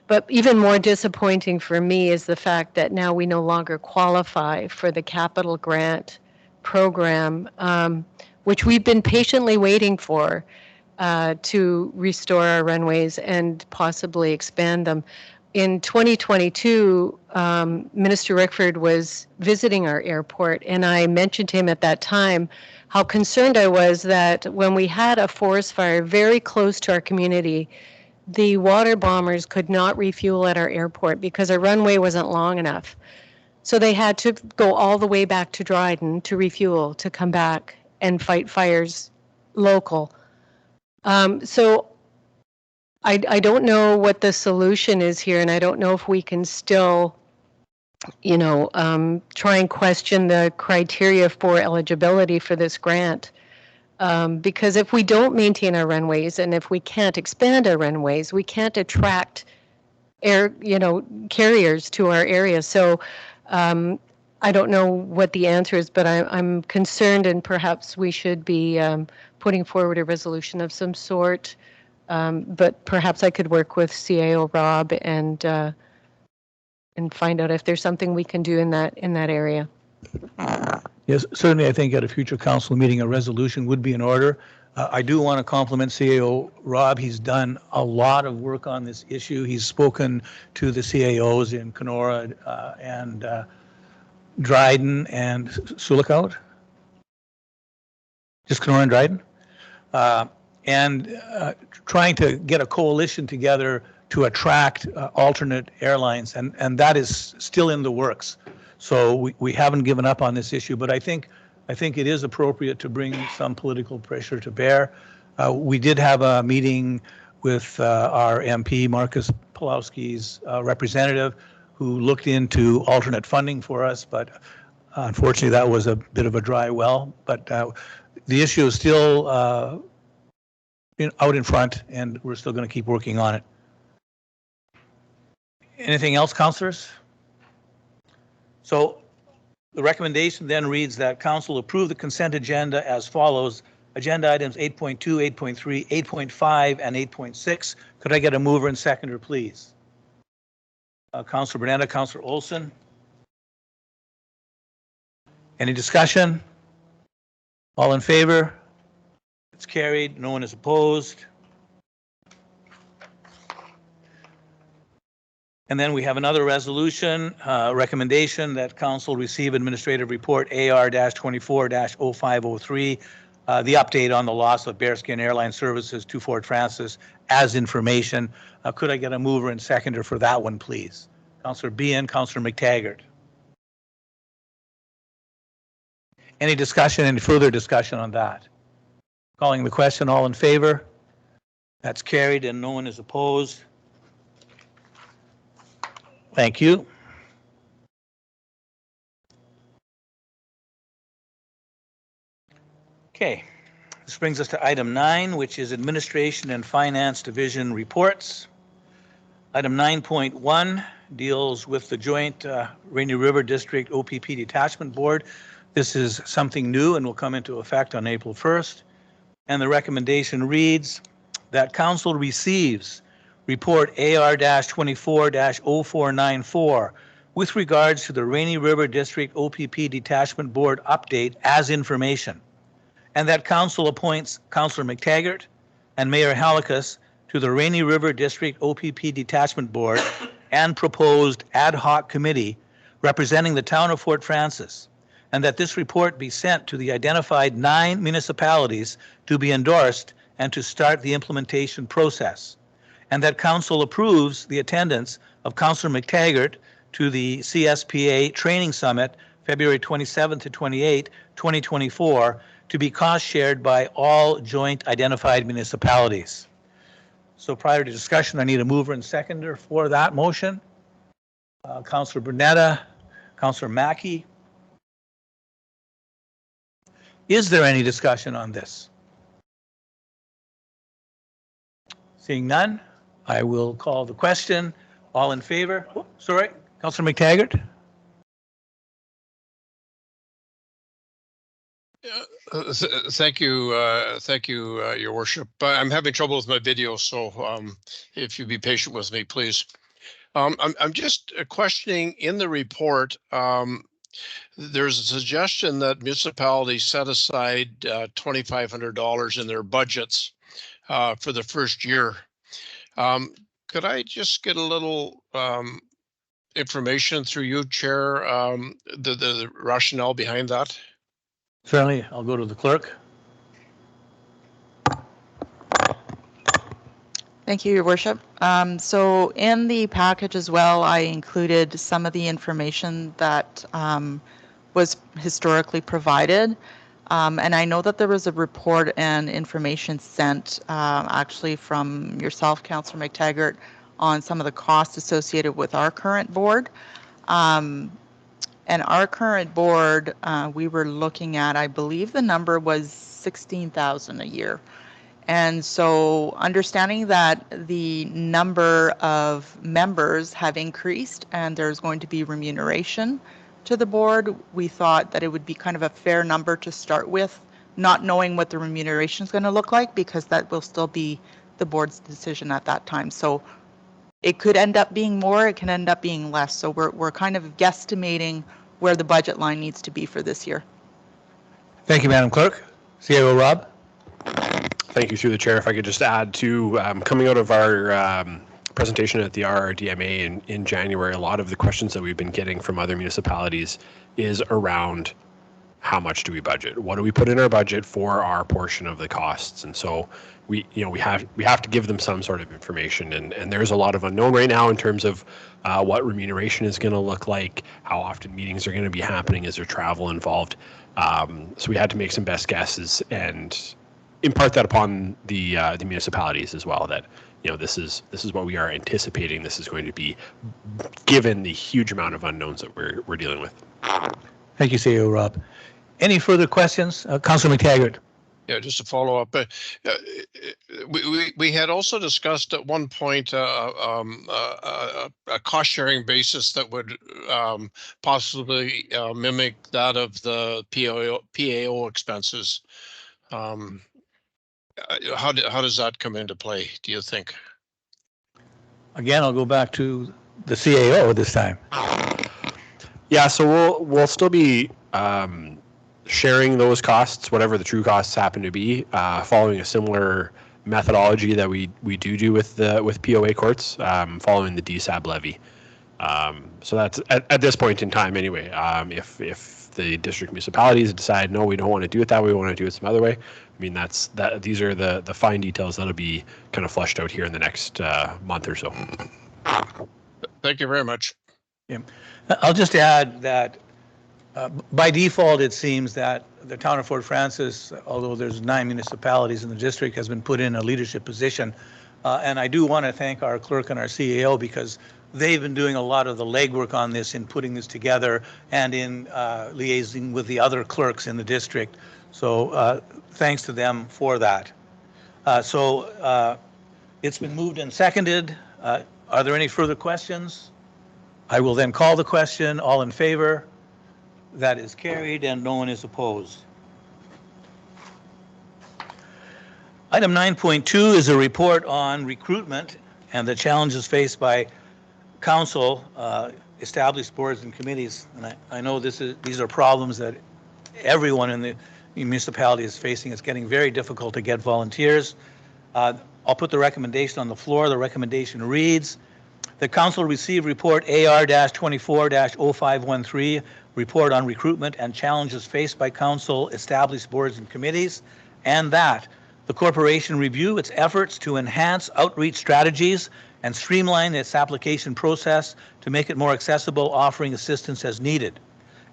But even more disappointing for me is the fact that now we no longer qualify for the capital grant program, which we've been patiently waiting for to restore our runways and possibly expand them. In 2022, Minister Rickford was visiting our airport, and I mentioned to him at that time how concerned I was that when we had a forest fire very close to our community, the water bombers could not refuel at our airport because our runway wasn't long enough. So they had to go all the way back to Dryden to refuel, to come back and fight fires local. So I don't know what the solution is here, and I don't know if we can still, try and question the criteria for eligibility for this grant. Because if we don't maintain our runways and if we can't expand our runways, we can't attract carriers to our area. So I don't know what the answer is, but I'm concerned, and perhaps we should be putting forward a resolution of some sort. But perhaps I could work with CAO Rob and find out if there's something we can do in that area. Yes, certainly I think at a future council meeting, a resolution would be in order. I do want to compliment CAO Rob. He's done a lot of work on this issue. He's spoken to the CAOs in Kenora and Dryden and Sulikout. Just Kenora and Dryden. And trying to get a coalition together to attract alternate airlines, and that is still in the works. So we haven't given up on this issue, but I think it is appropriate to bring some political pressure to bear. We did have a meeting with our MP, Marcus Pulowski's representative, who looked into alternate funding for us, but unfortunately that was a bit of a dry well. But the issue is still out in front, and we're still going to keep working on it. Anything else, councillors? So the recommendation then reads that council approve the consent agenda as follows. Agenda items 8.2, 8.3, 8.5, and 8.6. Could I get a mover and seconder, please? Councillor Bernetta, Councillor Olson. Any discussion? All in favor? It's carried. No one is opposed. And then we have another resolution, recommendation that council receive administrative report AR-24-0503, the update on the loss of Bearskin Airline Services to Fort Francis as information. Could I get a mover and seconder for that one, please? Councillor Behan, Councillor McTaggart. Any discussion, any further discussion on that? Calling the question, all in favor? That's carried and no one is opposed. Thank you. Okay, this brings us to item 9, which is Administration and Finance Division reports. Item 9.1 deals with the joint Rainy River District OPP Detachment Board. This is something new and will come into effect on April 1st. And the recommendation reads that council receives report AR-24-0494 with regards to the Rainy River District OPP Detachment Board update as information, and that council appoints Councillor McTaggart and Mayor Halikas to the Rainy River District OPP Detachment Board and proposed ad hoc committee representing the town of Fort Francis, and that this report be sent to the identified 9 municipalities to be endorsed and to start the implementation process, and that council approves the attendance of Councillor McTaggart to the CSPA Training Summit, February 27 to 28, 2024, to be cost shared by all joint identified municipalities. So prior to discussion, I need a mover and seconder for that motion. Councillor Bernetta, Councillor Mackey. Is there any discussion on this? Seeing none, I will call the question. All in favor? Oh, sorry, Councillor McTaggart. Thank you, Your Worship. I'm having trouble with my video, so if you'd be patient with me, please. I'm just questioning in the report. There's a suggestion that municipalities set aside $2,500 in their budgets for the first year. Could I just get a little information through you, Chair, the rationale behind that? Certainly, I'll go to the clerk. Thank you, Your Worship. So in the package as well, I included some of the information that was historically provided. And I know that there was a report and information sent actually from yourself, Councillor McTaggart, on some of the costs associated with our current board. And our current board, we were looking at, I believe the number was $16,000 a year. And so understanding that the number of members have increased and there's going to be remuneration to the board, we thought that it would be kind of a fair number to start with, not knowing what the remuneration is going to look like, because that will still be the board's decision at that time. So it could end up being more, it can end up being less. So we're kind of guesstimating where the budget line needs to be for this year. Thank you, Madam Clerk. CAO Rob. Thank you, through the chair. If I could just add to coming out of our presentation at the RRDMA in January, a lot of the questions that we've been getting from other municipalities is around how much do we budget? What do we put in our budget for our portion of the costs? And so we have to give them some sort of information, and there's a lot of unknown right now in terms of what remuneration is going to look like, how often meetings are going to be happening, is there travel involved? So we had to make some best guesses and impart that upon the municipalities as well, that this is what we are anticipating this is going to be, given the huge amount of unknowns that we're dealing with. Thank you, CEO Rob. Any further questions? Councillor McTaggart. Yeah, just to follow up, we had also discussed at one point a cost-sharing basis that would possibly mimic that of the PAO expenses. How does that come into play, do you think? Again, I'll go back to the CAO this time. Yeah, so we'll still be sharing those costs, whatever the true costs happen to be, following a similar methodology that we do with POA courts, following the DSAB levy. So that's at this point in time anyway. If the district municipalities decide no, we don't want to do it that way, we want to do it some other way, I mean these are the fine details that'll be kind of flushed out here in the next month or so. Thank you very much. Yeah. I'll just add that by default, it seems that the town of Fort Francis, although there's 9 municipalities in the district, has been put in a leadership position. And I do want to thank our clerk and our CAO, because they've been doing a lot of the legwork on this in putting this together and in liaising with the other clerks in the district. So thanks to them for that. It's been moved and seconded. Are there any further questions? I will then call the question. All in favor? That is carried, and no one is opposed. Item 9.2 is a report on recruitment and the challenges faced by council, established boards and committees. And I know these are problems that everyone in the municipality is facing. It's getting very difficult to get volunteers. I'll put the recommendation on the floor. The recommendation reads: the council received report AR-24-0513, report on recruitment and challenges faced by council, established boards and committees, and that the corporation review its efforts to enhance outreach strategies and streamline its application process to make it more accessible, offering assistance as needed,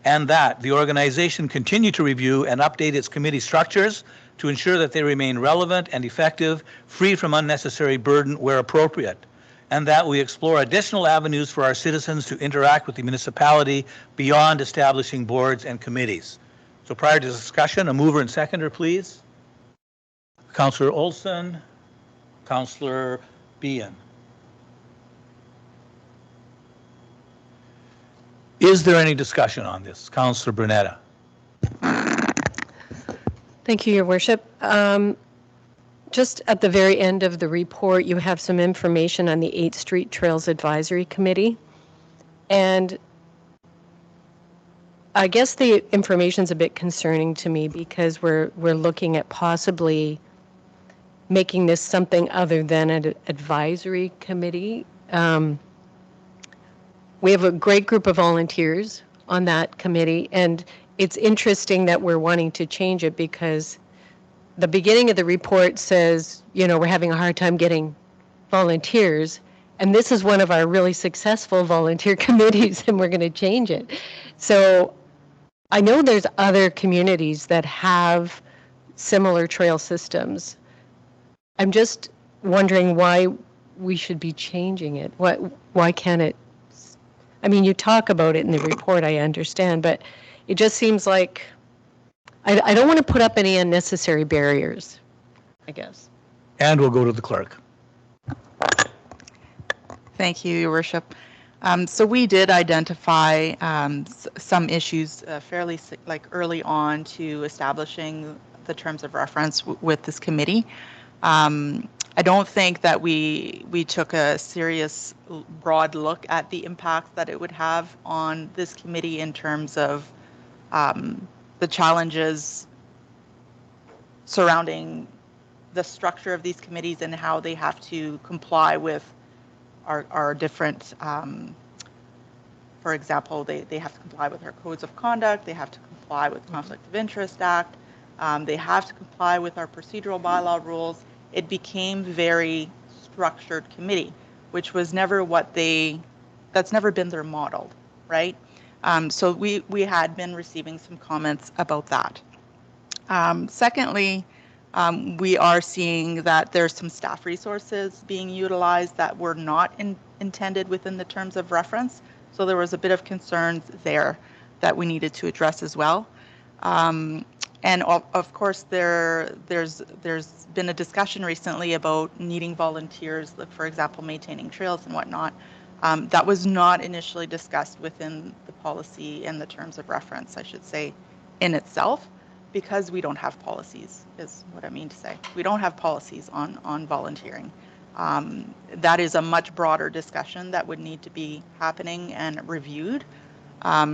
and that the organization continue to review and update its committee structures to ensure that they remain relevant and effective, free from unnecessary burden where appropriate, and that we explore additional avenues for our citizens to interact with the municipality beyond establishing boards and committees. So prior to discussion, a mover and seconder, please. Councillor Olson, Councillor Behan. Is there any discussion on this? Councillor Brunetta. Thank you, Your Worship. Just at the very end of the report, you have some information on the 8th Street Trails Advisory Committee. And I guess the information's a bit concerning to me because we're looking at possibly making this something other than an advisory committee. We have a great group of volunteers on that committee, and it's interesting that we're wanting to change it because the beginning of the report says, you know, we're having a hard time getting volunteers, and this is one of our really successful volunteer committees, and we're going to change it. So I know there's other communities that have similar trail systems. I'm just wondering why we should be changing it. Why can't it? I mean, you talk about it in the report, I understand, but it just seems like I don't want to put up any unnecessary barriers, I guess. And we'll go to the clerk. Thank you, Your Worship. So we did identify some issues fairly early on to establishing the terms of reference with this committee. I don't think that we took a serious broad look at the impact that it would have on this committee in terms of the challenges surrounding the structure of these committees and how they have to comply with our different, for example, they have to comply with our codes of conduct, they have to comply with Conflict of Interest Act, they have to comply with our procedural bylaw rules. It became very structured committee, which was never that's never been their model, right? So we had been receiving some comments about that. Secondly, we are seeing that there's some staff resources being utilized that were not intended within the terms of reference. So there was a bit of concerns there that we needed to address as well. And of course, there's been a discussion recently about needing volunteers, like for example, maintaining trails and whatnot. That was not initially discussed within the policy and the terms of reference, I should say, in itself, because we don't have policies, is what I mean to say. We don't have policies on volunteering. That is a much broader discussion that would need to be happening and reviewed.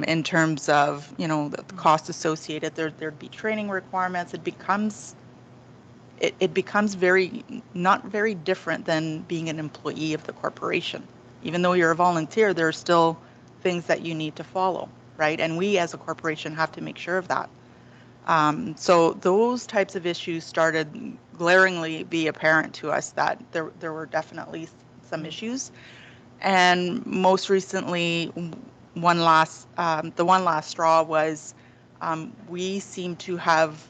In terms of, you know, the cost associated, there'd be training requirements. It becomes not very different than being an employee of the corporation. Even though you're a volunteer, there are still things that you need to follow, right? And we as a corporation have to make sure of that. So those types of issues started glaringly be apparent to us that there were definitely some issues. And most recently, the one last straw was we seem to have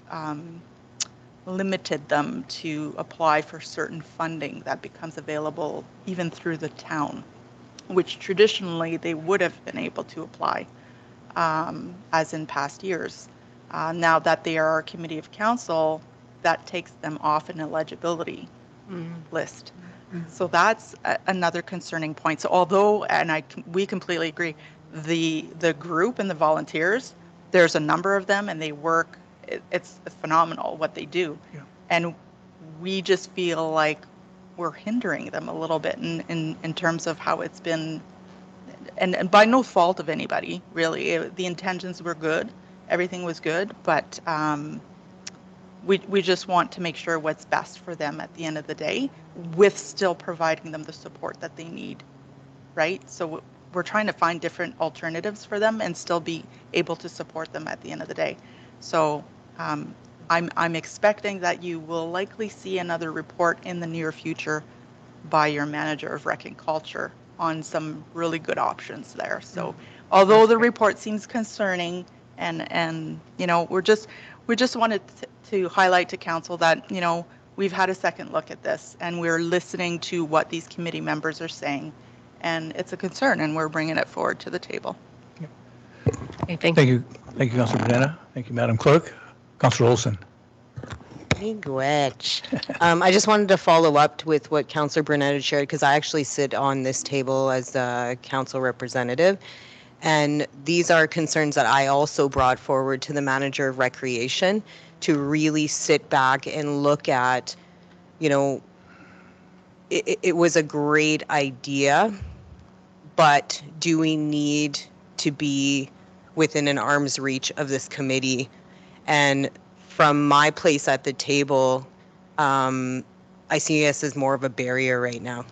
limited them to apply for certain funding that becomes available even through the town, which traditionally they would have been able to apply as in past years. Now that they are a committee of council, that takes them off an eligibility list. So that's another concerning point. So although, and we completely agree, the group and the volunteers, there's a number of them and they work, it's phenomenal what they do. Yeah. And we just feel like we're hindering them a little bit in terms of how it's been, and by no fault of anybody, really. The intentions were good, everything was good, but we just want to make sure what's best for them at the end of the day, with still providing them the support that they need, right? So we're trying to find different alternatives for them and still be able to support them at the end of the day. So I'm expecting that you will likely see another report in the near future by your manager of Rec and Culture on some really good options there. So although the report seems concerning, and you know, we just wanted to highlight to council that, you know, we've had a second look at this and we're listening to what these committee members are saying, and it's a concern and we're bringing it forward to the table. Okay, Thank you. Thank you, Councilor Bernetta. Thank you, Madam Clerk. Councilor Olson. Miigwech. I just wanted to follow up with what Councilor Bernetta shared, because I actually sit on this table as a council representative. And these are concerns that I also brought forward to the manager of recreation. to really sit back and look at, you know, it was a great idea, but do we need to be within an arm's reach of this committee? And from my place at the table, I see us as more of a barrier right now,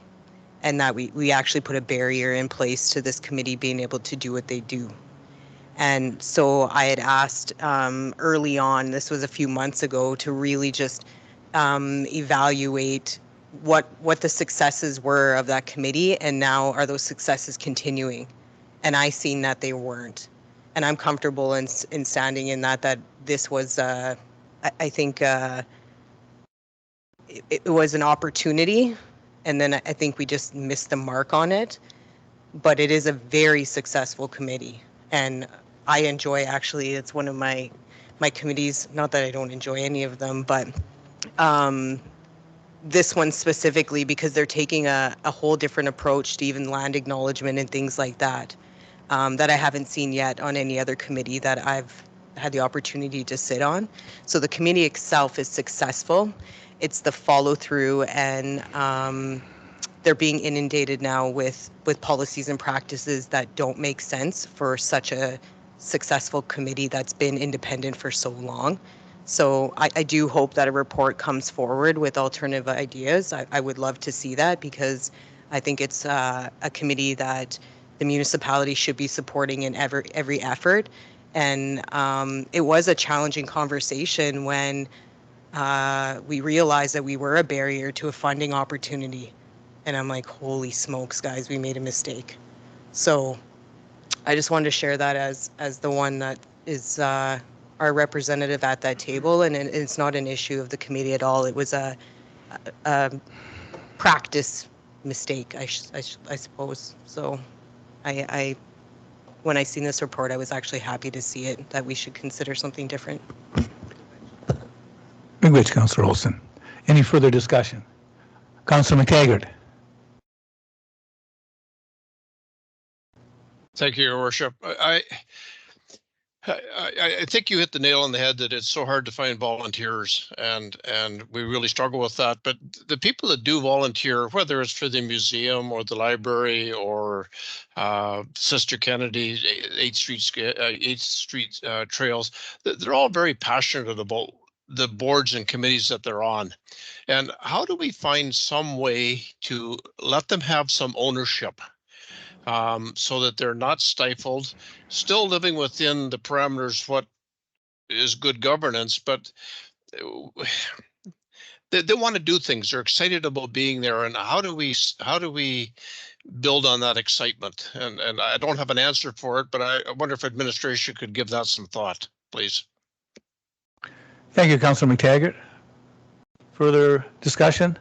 and that we actually put a barrier in place to this committee being able to do what they do. And so I had asked early on, this was a few months ago, to really just evaluate what the successes were of that committee, and now are those successes continuing? And I seen that they weren't. And I'm comfortable in standing in that this was, I think, it was an opportunity, and then I think we just missed the mark on it. But it is a very successful committee, and I enjoy, actually, it's one of my committees, not that I don't enjoy any of them, but this one specifically, because they're taking a whole different approach to even land acknowledgement and things like that, that I haven't seen yet on any other committee that I've had the opportunity to sit on. So the committee itself is successful. It's the follow through, and they're being inundated now with policies and practices that don't make sense for such a successful committee that's been independent for so long. So I do hope that a report comes forward with alternative ideas. I would love to see that, because I think it's a committee that the municipality should be supporting in every effort. And it was a challenging conversation when we realized that we were a barrier to a funding opportunity. And I'm like, holy smokes, guys, we made a mistake. So I just wanted to share that as the one that is our representative at that table, and it's not an issue of the committee at all. It was a practice mistake, I suppose. So when I seen this report, I was actually happy to see it, that we should consider something different. Great, Councillor Olson. Any further discussion? Councillor McTaggart. Thank you, Your Worship. I think you hit the nail on the head that it's so hard to find volunteers, and we really struggle with that. But the people that do volunteer, whether it's for the museum or the library or Sister Kennedy, 8th Street trails, they're all very passionate about the boards and committees that they're on. And how do we find some way to let them have some ownership? So that they're not stifled, still living within the parameters what is good governance, but they want to do things. They're excited about being there, and how do we build on that excitement? And I don't have an answer for it, but I wonder if administration could give that some thought, please. Thank you, Councillor McTaggart. Further discussion?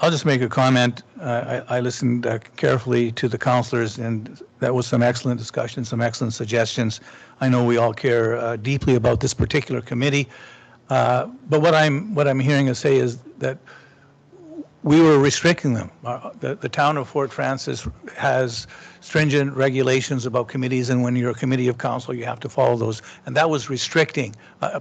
I'll just make a comment. I listened carefully to the councillors, and that was some excellent discussion, some excellent suggestions. I know we all care deeply about this particular committee, but what I'm hearing us say is that we were restricting them. The town of Fort Frances has stringent regulations about committees, and when you're a committee of council, you have to follow those. And that was restricting,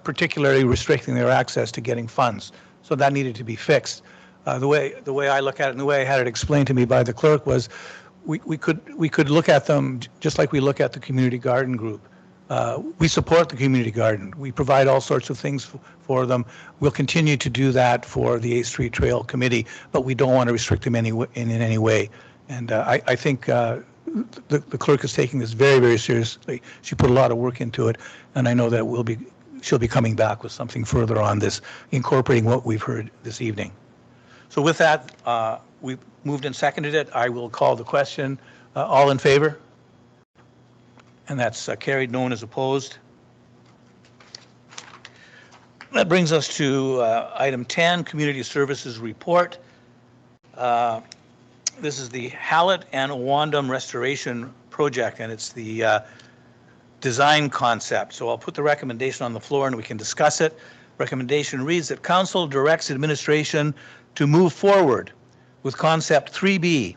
particularly restricting their access to getting funds. So that needed to be fixed. The way I look at it, and the way I had it explained to me by the clerk, was we could look at them just like we look at the community garden group. We support the community garden. We provide all sorts of things for them. We'll continue to do that for the 8th Street Trail Committee, but we don't want to restrict them in any way. And I think the clerk is taking this very, very seriously. She put a lot of work into it, and I know that she'll be coming back with something further on this, incorporating what we've heard this evening. So with that, we've moved and seconded it. I will call the question. All in favor? And that's carried. No one is opposed. That brings us to item 10, Community Services Report. This is the Hallett and Owandam Restoration Project, and it's the design concept. So I'll put the recommendation on the floor and we can discuss it. Recommendation reads that Council directs administration to move forward with concept 3B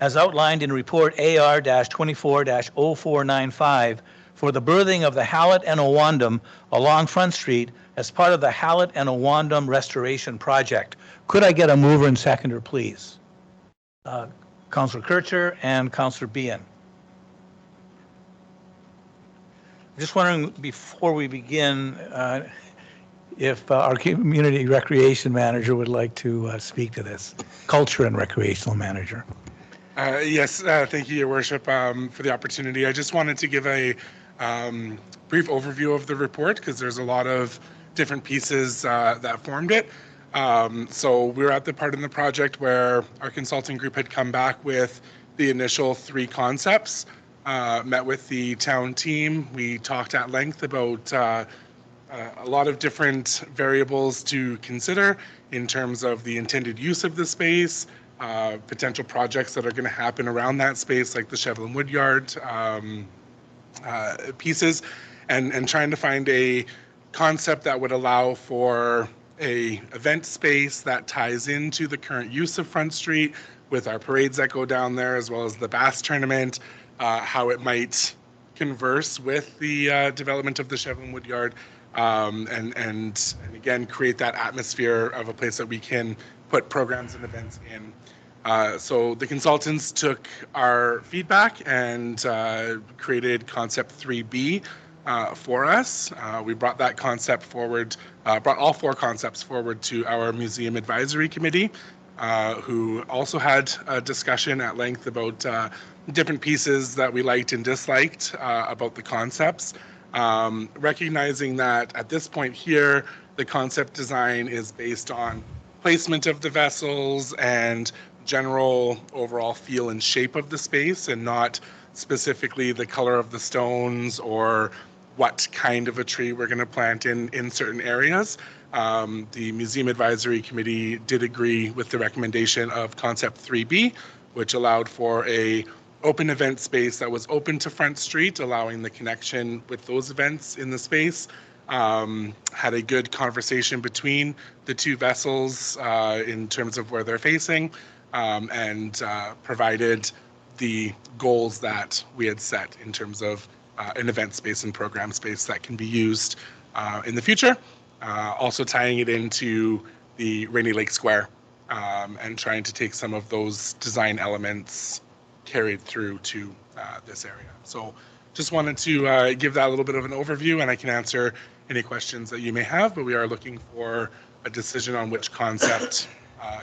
as outlined in report AR-24-0495 for the berthing of the Hallett and Owandam along Front Street as part of the Hallett and Owandam Restoration Project. Could I get a mover and seconder, please? Councillor Kircher and Councillor Behan. Just wondering, before we begin, if our community recreation manager would like to speak to this. Culture and recreational manager. Yes, thank you, Your Worship, for the opportunity. I just wanted to give a brief overview of the report because there's a lot of different pieces that formed it. So we're at the part in the project where our consulting group had come back with the initial 3 concepts, met with the town team. We talked at length about a lot of different variables to consider in terms of the intended use of the space, potential projects that are going to happen around that space, like the Shevlin Woodyard pieces, and trying to find a concept that would allow for a event space that ties into the current use of Front Street with our parades that go down there, as well as the bass tournament, how it might converse with the development of the Shevlin Woodyard, and again, create that atmosphere of a place that we can put programs and events in. So the consultants took our feedback and created concept 3B for us. We brought that concept forward, brought all 4 concepts forward to our museum advisory committee, who also had a discussion at length about different pieces that we liked and disliked about the concepts. Recognizing that at this point here, the concept design is based on placement of the vessels and general overall feel and shape of the space, and not specifically the color of the stones or what kind of a tree we're going to plant in certain areas. The Museum Advisory Committee did agree with the recommendation of Concept 3B, which allowed for a open event space that was open to Front Street, allowing the connection with those events in the space. Had a good conversation between the 2 vessels in terms of where they're facing, and provided the goals that we had set in terms of an event space and program space that can be used in the future. Also tying it into the Rainy Lake Square, and trying to take some of those design elements carried through to this area. So just wanted to give that a little bit of an overview, and I can answer any questions that you may have, but we are looking for a decision on which concept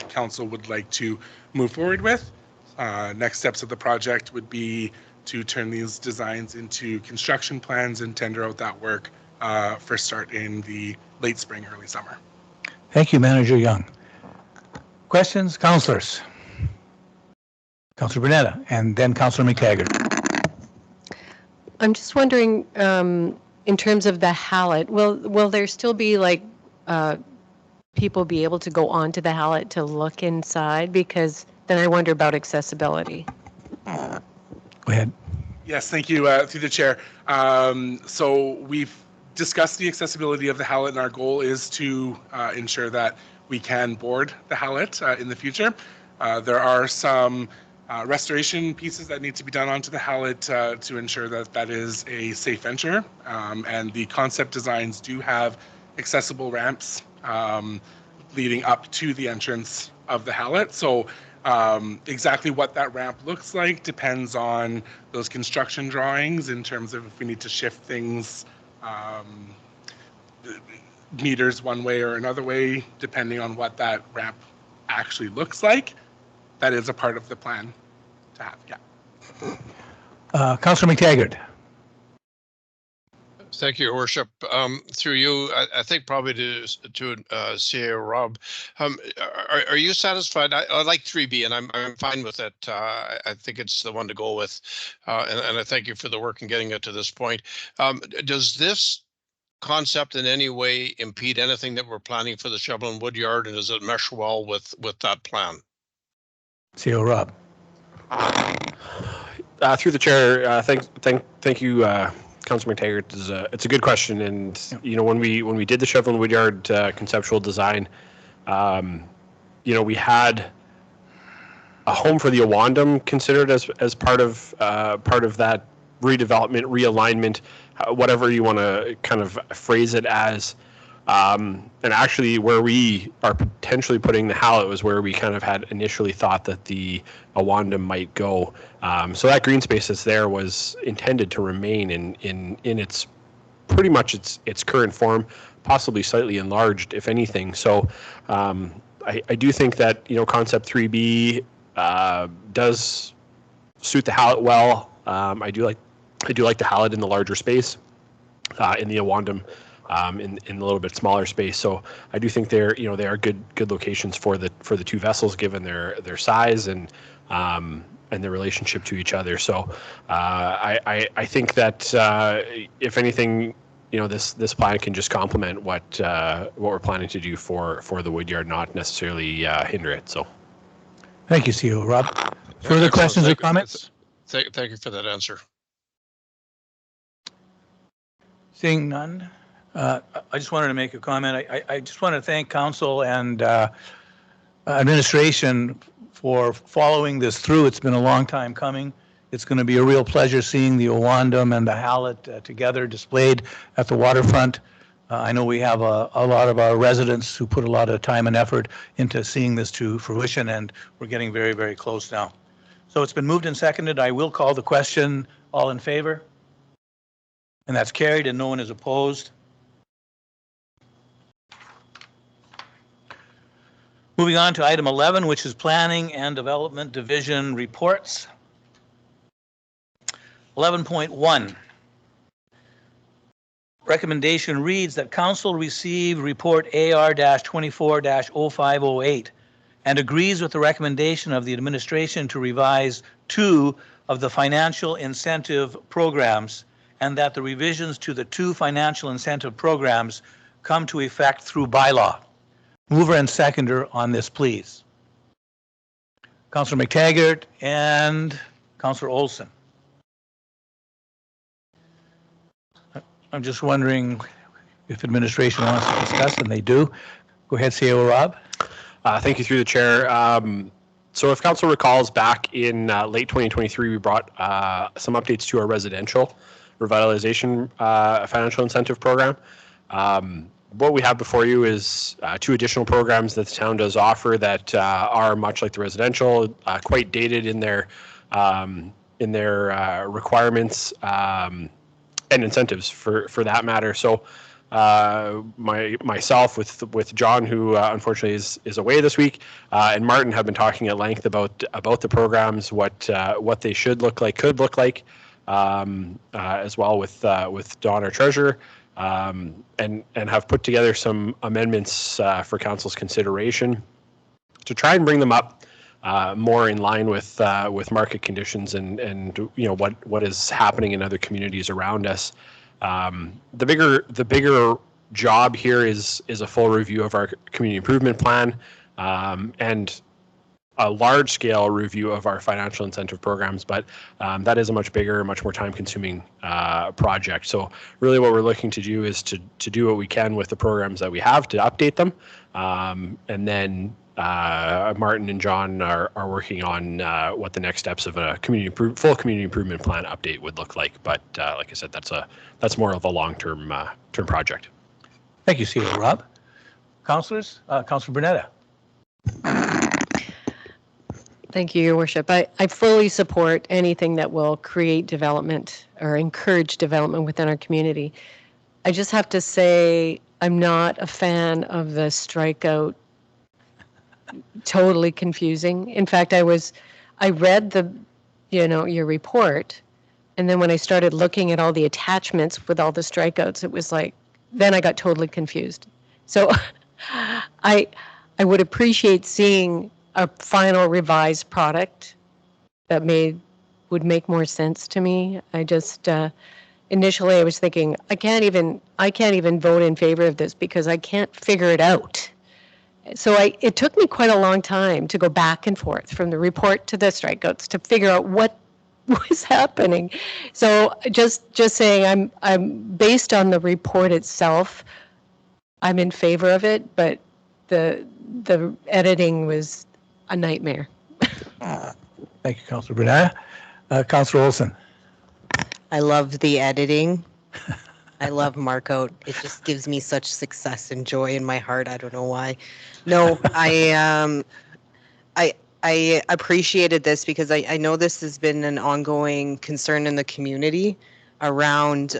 council would like to move forward with. Next steps of the project would be to turn these designs into construction plans and tender out that work for start in the late spring, early summer. Thank you, Manager Young. Questions, councillors? Councillor Bernetta, and then Councillor McTaggart. I'm just wondering, in terms of the Hallett, will there still be like people be able to go onto the Hallett to look inside? Because then I wonder about accessibility. Go ahead. Yes, thank you, through the chair. So we've discussed the accessibility of the Hallett, and our goal is to ensure that we can board the Hallett in the future. There are some restoration pieces that need to be done onto the Hallett to ensure that that is a safe venture, and the concept designs do have accessible ramps leading up to the entrance of the Hallett. So exactly what that ramp looks like depends on those construction drawings in terms of if we need to shift things meters one way or another way, depending on what that ramp actually looks like. That is a part of the plan to have, yeah. Councillor McTaggart. Thank you, Your Worship. Through you, I think probably to CAO Rob, are you satisfied? I like 3B, and I'm fine with it. I think it's the one to go with, and I thank you for the work in getting it to this point. Does this concept in any way impede anything that we're planning for the Shevlin Woodyard, and does it mesh well with that plan? CAO Rob. Through the chair, thank you, Councillor McTaggart. It's a good question, and you know, when we did the Shevlin Woodyard conceptual design, you know, we had a home for the Owandam considered as part of that redevelopment, realignment, whatever you want to kind of phrase it as. And actually, where we are potentially putting the Hallett was where we kind of had initially thought that the Awandum might go. So that green space that's there was intended to remain in its pretty much its current form, possibly slightly enlarged, if anything. So I do think that, you know, concept 3B does suit the Hallett well. I do like the Hallett in the larger space, in the Awandum in a little bit smaller space. So I do think they are good locations for the two vessels, given their size and their relationship to each other. So I think that if anything, you know, this plan can just complement what we're planning to do for the Woodyard, not necessarily hinder it. So Thank you, CEO Rob. Further questions or comments? Thank you for that answer. Seeing none, I just wanted to make a comment. I just want to thank council and administration for following this through. It's been a long time coming. It's going to be a real pleasure seeing the Awandum and the Hallett together displayed at the waterfront. I know we have a lot of our residents who put a lot of time and effort into seeing this to fruition, and we're getting very, very close now. So it's been moved and seconded. I will call the question. All in favor? And that's carried, and no one is opposed. Moving on to item 11, which is Planning and Development Division reports. 11.1. Recommendation reads that Council receive report AR-24-0508 and agrees with the recommendation of the administration to revise 2 of the financial incentive programs, and that the revisions to the 2 financial incentive programs come to effect through bylaw. Mover and seconder on this, please. Councillor McTaggart and Councillor Olson. I'm just wondering if administration wants to discuss, and they do. Go ahead, CEO Rob. Thank you through the chair. So if council recalls, back in late 2023, we brought some updates to our residential revitalization financial incentive program. What we have before you is 2 additional programs that the town does offer that are much like the residential, quite dated in their requirements and incentives for that matter. So myself with John, who unfortunately is away this week, and Martin have been talking at length about the programs, what they should look like, could look like, as well with Don, our treasurer, and have put together some amendments for council's consideration to try and bring them up more in line with market conditions and you know what is happening in other communities around us. The bigger job here is a full review of our community improvement plan and a large scale review of our financial incentive programs, but that is a much bigger, much more time consuming project. So really what we're looking to do is to do what we can with the programs that we have to update them, and then Martin and John are working on what the next steps of a full community improvement plan update would look like. But like I said, that's more of a long-term term project. Thank you, CEO Rob. Councillors, Councillor Bernetta. Thank you, Your Worship. I fully support anything that will create development or encourage development within our community. I just have to say I'm not a fan of the strikeout. Totally confusing. In fact, I read your report, and then when I started looking at all the attachments with all the strikeouts, it was like, then I got totally confused. So I would appreciate seeing a final revised product that would make more sense to me. I just initially I was thinking I can't even vote in favor of this because I can't figure it out. So it took me quite a long time to go back and forth from the report to the strikeouts to figure out what was happening. So just saying I'm based on the report itself, I'm in favor of it, but the editing was a nightmare. Thank you, Councillor Bernard. Councillor Olson. I love the editing. I love Markout. It just gives me such success and joy in my heart. I don't know why. No, I appreciated this because I know this has been an ongoing concern in the community around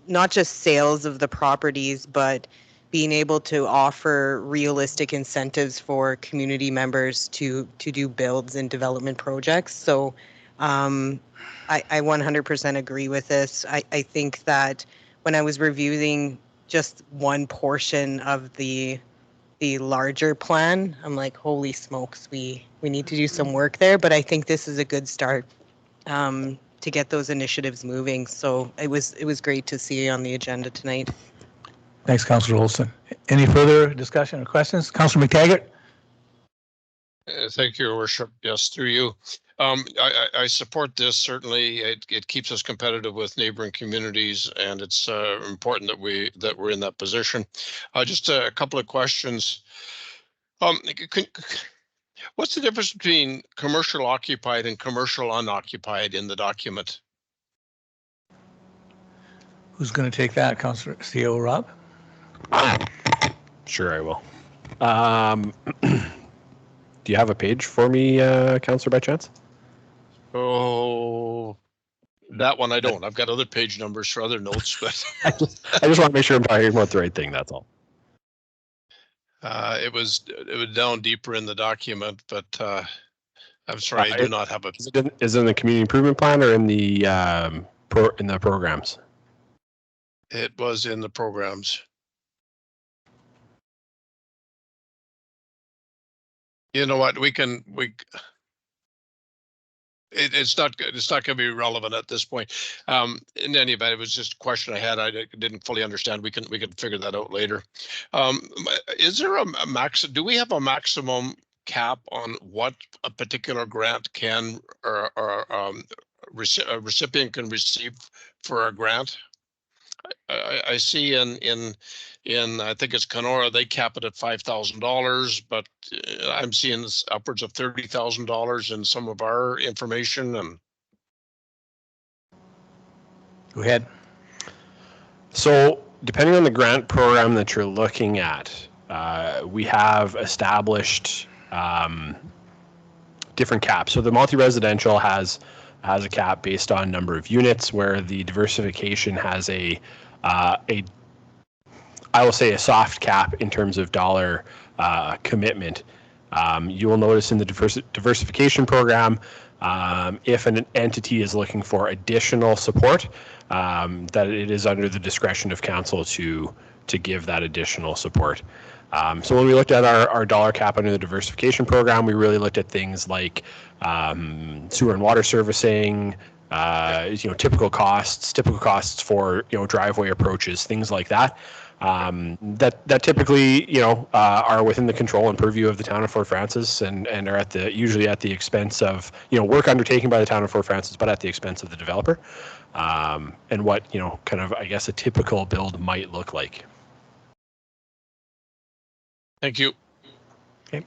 not just sales of the properties, but being able to offer realistic incentives for community members to do builds and development projects. So I 100% agree with this. I think that when I was reviewing just one portion of the larger plan, I'm like, holy smokes, we need to do some work there. But I think this is a good start to get those initiatives moving. So it was great to see on the agenda tonight. Thanks, Councillor Olson. Any further discussion or questions? Councillor McTaggart? Thank you, Your Worship. Yes, through you. I support this. Certainly, it keeps us competitive with neighboring communities, and it's important that we're in that position. Just a couple of questions. What's the difference between commercial occupied and commercial unoccupied in the document? Who's going to take that, Councillor CO Rob? Sure, I will. Do you have a page for me, Councillor, by chance? Oh, that one I don't. I've got other page numbers for other notes, but I just want to make sure I'm talking about the right thing. That's all. it was down deeper in the document, but I'm sorry, I do not have a. Is it in the community improvement plan or in the in the programs? It was in the programs. You know what? It's not going to be relevant at this point. In any event, it was just a question I had. I didn't fully understand. We can figure that out later. Is there a max? Do we have a maximum cap on what a particular grant can or a recipient can receive for a grant? I see in I think it's Kenora, they cap it at $5,000, but I'm seeing this upwards of $30,000 in some of our information. And go ahead. So depending on the grant program that you're looking at, we have established different caps. So the multi-residential has a cap based on number of units, where the diversification has a I will say a soft cap in terms of dollar commitment. You will notice in the diversification program, if an entity is looking for additional support, that it is under the discretion of council to give that additional support. So when we looked at our dollar cap under the diversification program, we really looked at things like sewer and water servicing, typical costs for driveway approaches, things like that. That typically are within the control and purview of the town of Fort Frances, and are usually at the expense of work undertaken by the town of Fort Frances, but at the expense of the developer, and what kind of, I guess, a typical build might look like. thank you. Okay.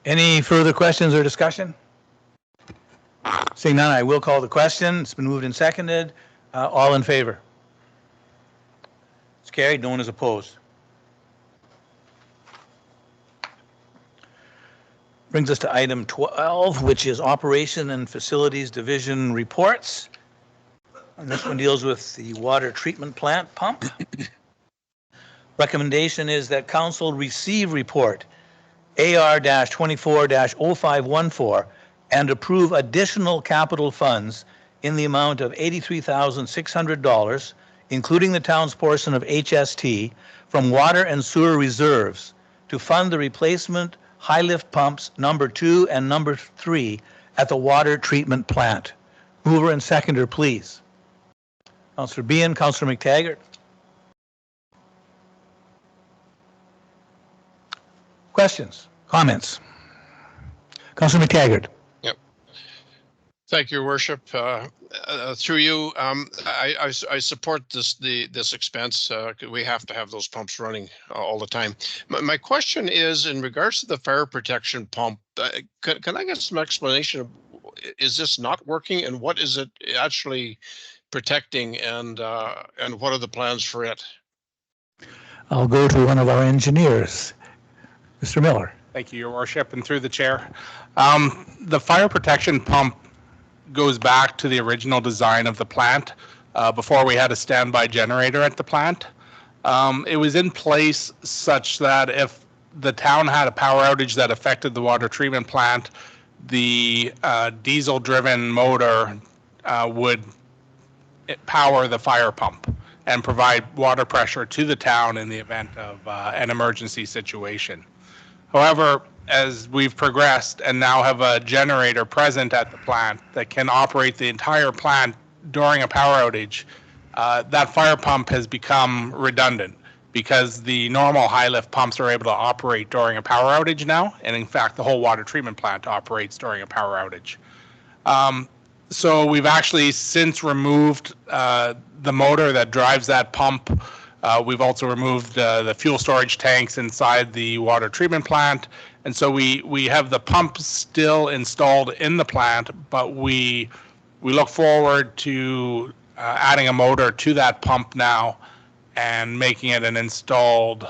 Any further questions or discussion? Seeing none, I will call the question. It's been moved and seconded. All in favor? It's carried. No one is opposed. Brings us to item 12, which is Operation and Facilities Division reports. And this one deals with the water treatment plant pump. Recommendation is that council receive report AR-24-0514 and approve additional capital funds in the amount of $83,600, including the town's portion of HST, from water and sewer reserves to fund the replacement high lift pumps number 2 and number 3 at the water treatment plant. Mover and seconder, please. Councillor Behan, Councillor McTaggart. Questions, comments? Councillor McTaggart. Yep. Thank you, Your Worship. Through you, I support this expense. We have to have those pumps running all the time. My question is in regards to the fire protection pump. Can I get some explanation of, is this not working, and what is it actually protecting, and what are the plans for it? I'll go to one of our engineers, Mr. Miller. Thank you, Your Worship, and through the chair. The fire protection pump goes back to the original design of the plant before we had a standby generator at the plant. It was in place such that if the town had a power outage that affected the water treatment plant, the diesel-driven motor would power the fire pump and provide water pressure to the town in the event of an emergency situation. However, as we've progressed and now have a generator present at the plant that can operate the entire plant during a power outage, that fire pump has become redundant because the normal high lift pumps are able to operate during a power outage now. And in fact, the whole water treatment plant operates during a power outage. So we've actually since removed the motor that drives that pump. We've also removed the fuel storage tanks inside the water treatment plant. And so we have the pump still installed in the plant, but we look forward to adding a motor to that pump now and making it an installed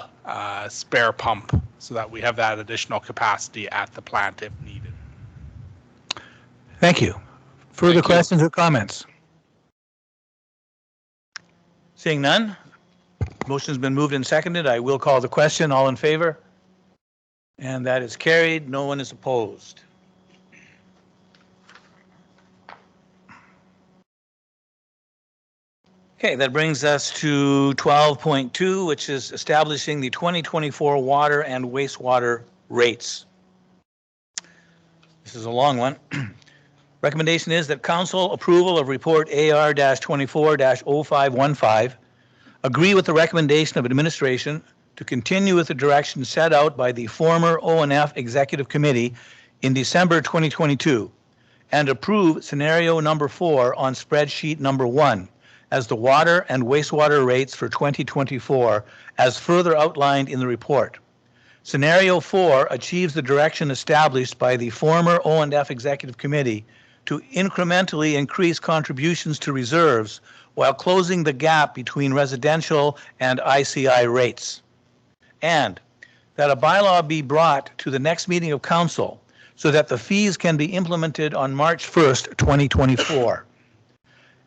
spare pump so that we have that additional capacity at the plant if needed. Thank you. Further questions or comments? Seeing none, motion's been moved and seconded. I will call the question. All in favor? And that is carried. No one is opposed. Okay, that brings us to 12.2, which is establishing the 2024 water and wastewater rates. This is a long one. Recommendation is that council approval of report AR-24-0515 agree with the recommendation of administration to continue with the direction set out by the former O&F Executive Committee in December 2022 and approve scenario number 4 on spreadsheet number 1 as the water and wastewater rates for 2024 as further outlined in the report. Scenario 4 achieves the direction established by the former O&F Executive Committee to incrementally increase contributions to reserves while closing the gap between residential and ICI rates. And that a bylaw be brought to the next meeting of council so that the fees can be implemented on March 1st, 2024.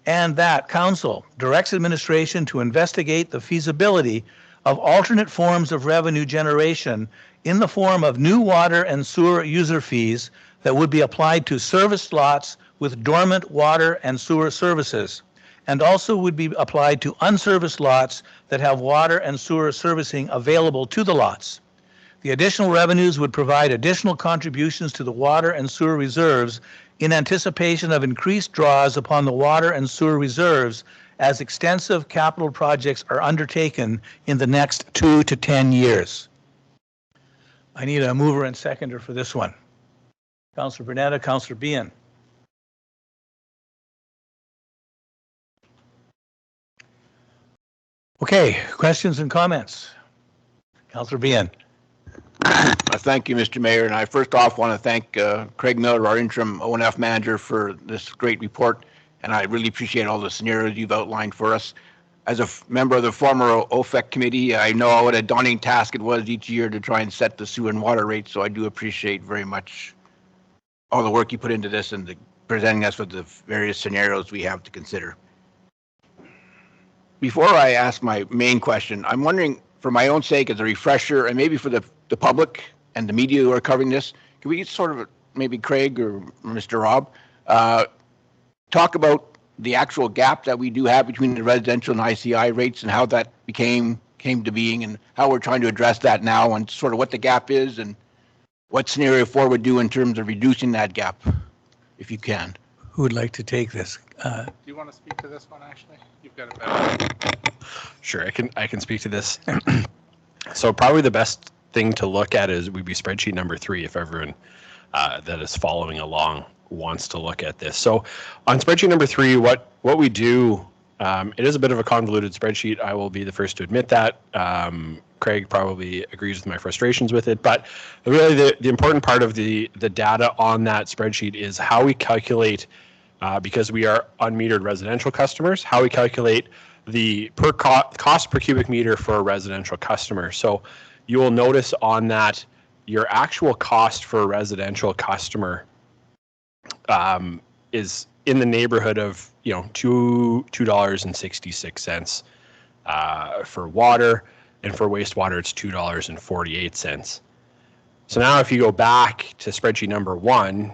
And that council directs administration to investigate the feasibility of alternate forms of revenue generation in the form of new water and sewer user fees that would be applied to serviced lots with dormant water and sewer services, and also would be applied to unserviced lots that have water and sewer servicing available to the lots. The additional revenues would provide additional contributions to the water and sewer reserves in anticipation of increased draws upon the water and sewer reserves as extensive capital projects are undertaken in the next 2 to 10 years. I need a mover and seconder for this one. Councillor Bernetta, Councillor Behan. Okay, questions and comments? Councillor Behan. Thank you, Mr. Mayor. And I first off want to thank Craig Miller, our interim O&F manager, for this great report. And I really appreciate all the scenarios you've outlined for us. As a member of the former OFEC committee, I know what a daunting task it was each year to try and set the sewer and water rates. So I do appreciate very much all the work you put into this and presenting us with the various scenarios we have to consider. Before I ask my main question, I'm wondering, for my own sake, as a refresher, and maybe for the public and the media who are covering this, can we sort of, maybe Craig or Mr. Rob, talk about the actual gap that we do have between the residential and ICI rates and how that came to being and how we're trying to address that now and sort of what the gap is and what scenario 4 would do in terms of reducing that gap, if you can. Who would like to take this? Do you want to speak to this one, Ashley? You've got it better. Sure, I can speak to this. So probably the best thing to look at would be spreadsheet number 3 if everyone that is following along wants to look at this. So on spreadsheet number 3, what we do, it is a bit of a convoluted spreadsheet. I will be the first to admit that. Craig probably agrees with my frustrations with it, but really the important part of the data on that spreadsheet is how we calculate because we are unmetered residential customers, how we calculate the cost per cubic meter for a residential customer. So you will notice on that your actual cost for a residential customer is in the neighborhood of $2.66 for water, and for wastewater it's $2.48. So now if you go back to spreadsheet number 1,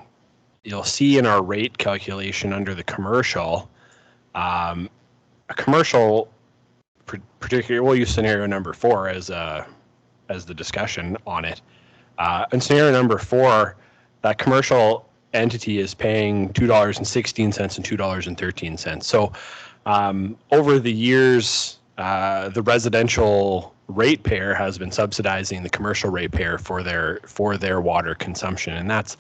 you'll see in our rate calculation under the commercial, a commercial, particularly we'll use scenario number 4 as the discussion on it. In scenario number 4, that commercial entity is paying $2.16 and $2.13. So over the years, the residential ratepayer has been subsidizing the commercial ratepayer for their water consumption, and that's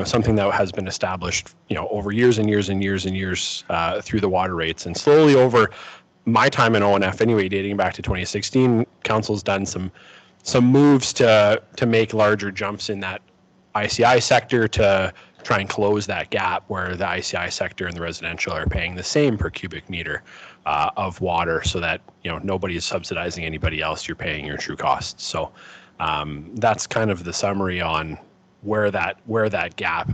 something that has been established over years and years and years and years through the water rates. And slowly over my time in ONF, anyway, dating back to 2016, council's done some moves to make larger jumps in that ICI sector to try and close that gap where the ICI sector and the residential are paying the same per cubic meter of water, so that nobody is subsidizing anybody else. You're paying your true costs. So that's kind of the summary on where that gap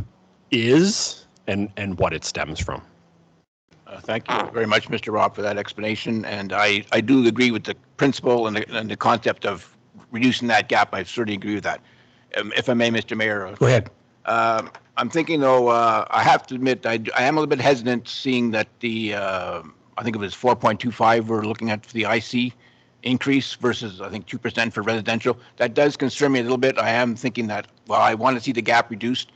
is and what it stems from. Thank you very much, Mr. Robb, for that explanation. And I do agree with the principle and the concept of reducing that gap. I certainly agree with that. If I may, Mr. Mayor. Go ahead. I'm thinking, though, I have to admit, I am a little bit hesitant seeing that I think it was 4.25 we're looking at for the IC increase versus, I think, 2% for residential. That does concern me a little bit. I am thinking that, well, I want to see the gap reduced.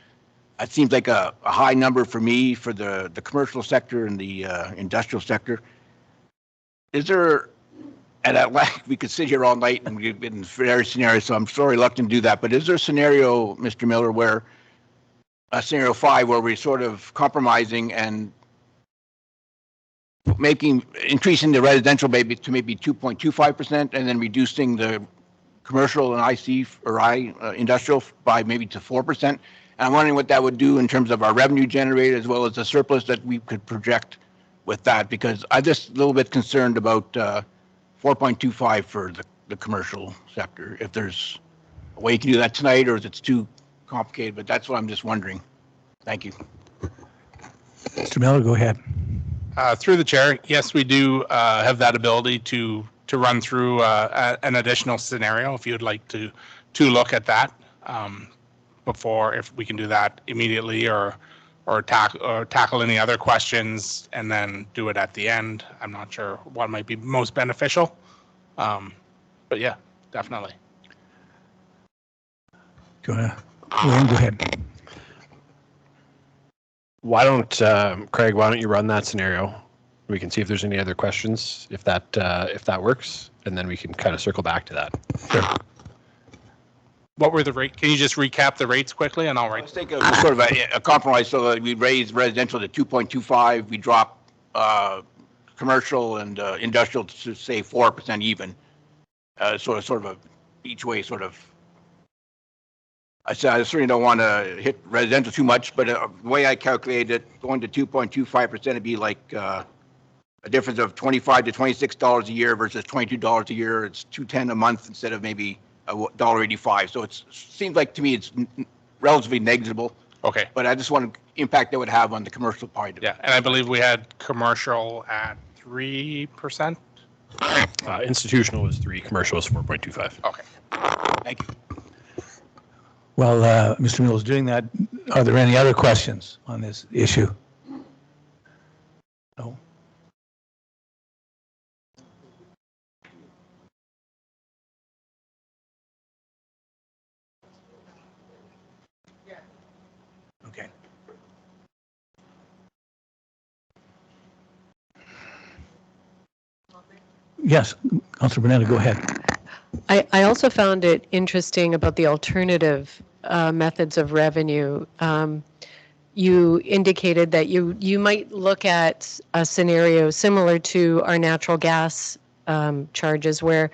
It seems like a high number for me for the commercial sector and the industrial sector. Is there, and we could sit here all night and we've been in various scenarios, so I'm so reluctant to do that, but is there a scenario, Mr. Miller, where scenario 5, where we're sort of compromising and increasing the residential maybe to maybe 2.25% and then reducing the commercial and IC or industrial by maybe to 4%? And I'm wondering what that would do in terms of our revenue generated as well as the surplus that we could project with that, because I'm just a little bit concerned about 4.25 for the commercial sector. If there's a way you can do that tonight, or if it's too complicated, but that's what I'm just wondering. Thank you. Mr. Miller, go ahead. Through the chair, yes, we do have that ability to run through an additional scenario if you'd like to look at that before, if we can do that immediately or tackle any other questions and then do it at the end. I'm not sure what might be most beneficial, but yeah, definitely. Go ahead. Why don't Craig? Why don't you run that scenario? We can see if there's any other questions, if that works, and then we can kind of circle back to that. Sure. What were the rate? Can you just recap the rates quickly, and I'll write. Let's take sort of a compromise, so that we raise residential to 2.25, we drop commercial and industrial to say 4% even. Sort of each way sort of. I certainly don't want to hit residential too much, but the way I calculate it, going to 2.25% would be like a difference of $25 to $26 a year versus $22 a year. It's $2.10 a month instead of maybe $1.85. So it seems like to me it's relatively negligible. Okay. But I just want to impact that would have on the commercial part. Yeah, and I believe we had commercial at 3%. Institutional was 3, commercial was 4.25. Okay. Thank you. While Mr. Miller is doing that, are there any other questions on this issue? No. Okay. Yes, Councilor Bernetta, go ahead. I also found it interesting about the alternative methods of revenue. You indicated that you might look at a scenario similar to our natural gas charges, where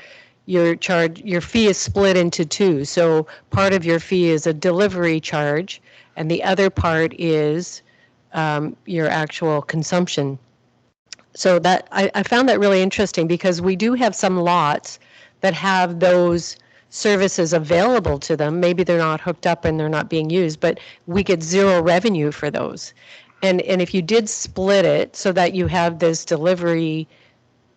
your fee is split into two. So part of your fee is a delivery charge, and the other part is your actual consumption. So that I found that really interesting because we do have some lots that have those services available to them. Maybe they're not hooked up and they're not being used, but we get zero revenue for those. And if you did split it so that you have this delivery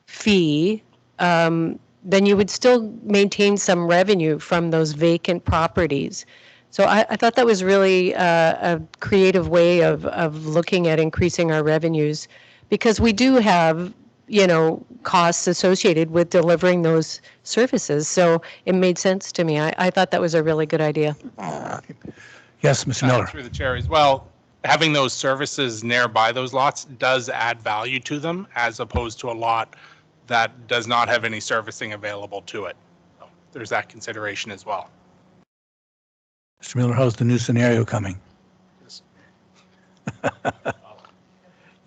fee, then you would still maintain some revenue from those vacant properties. So I thought that was really a creative way of looking at increasing our revenues, because we do have, you know, costs associated with delivering those services. So it made sense to me. I thought that was a really good idea. Yes, Mr. Miller. Through the chair as well, having those services nearby those lots does add value to them as opposed to a lot that does not have any servicing available to it. So there's that consideration as well. Mr. Miller, how's the new scenario coming?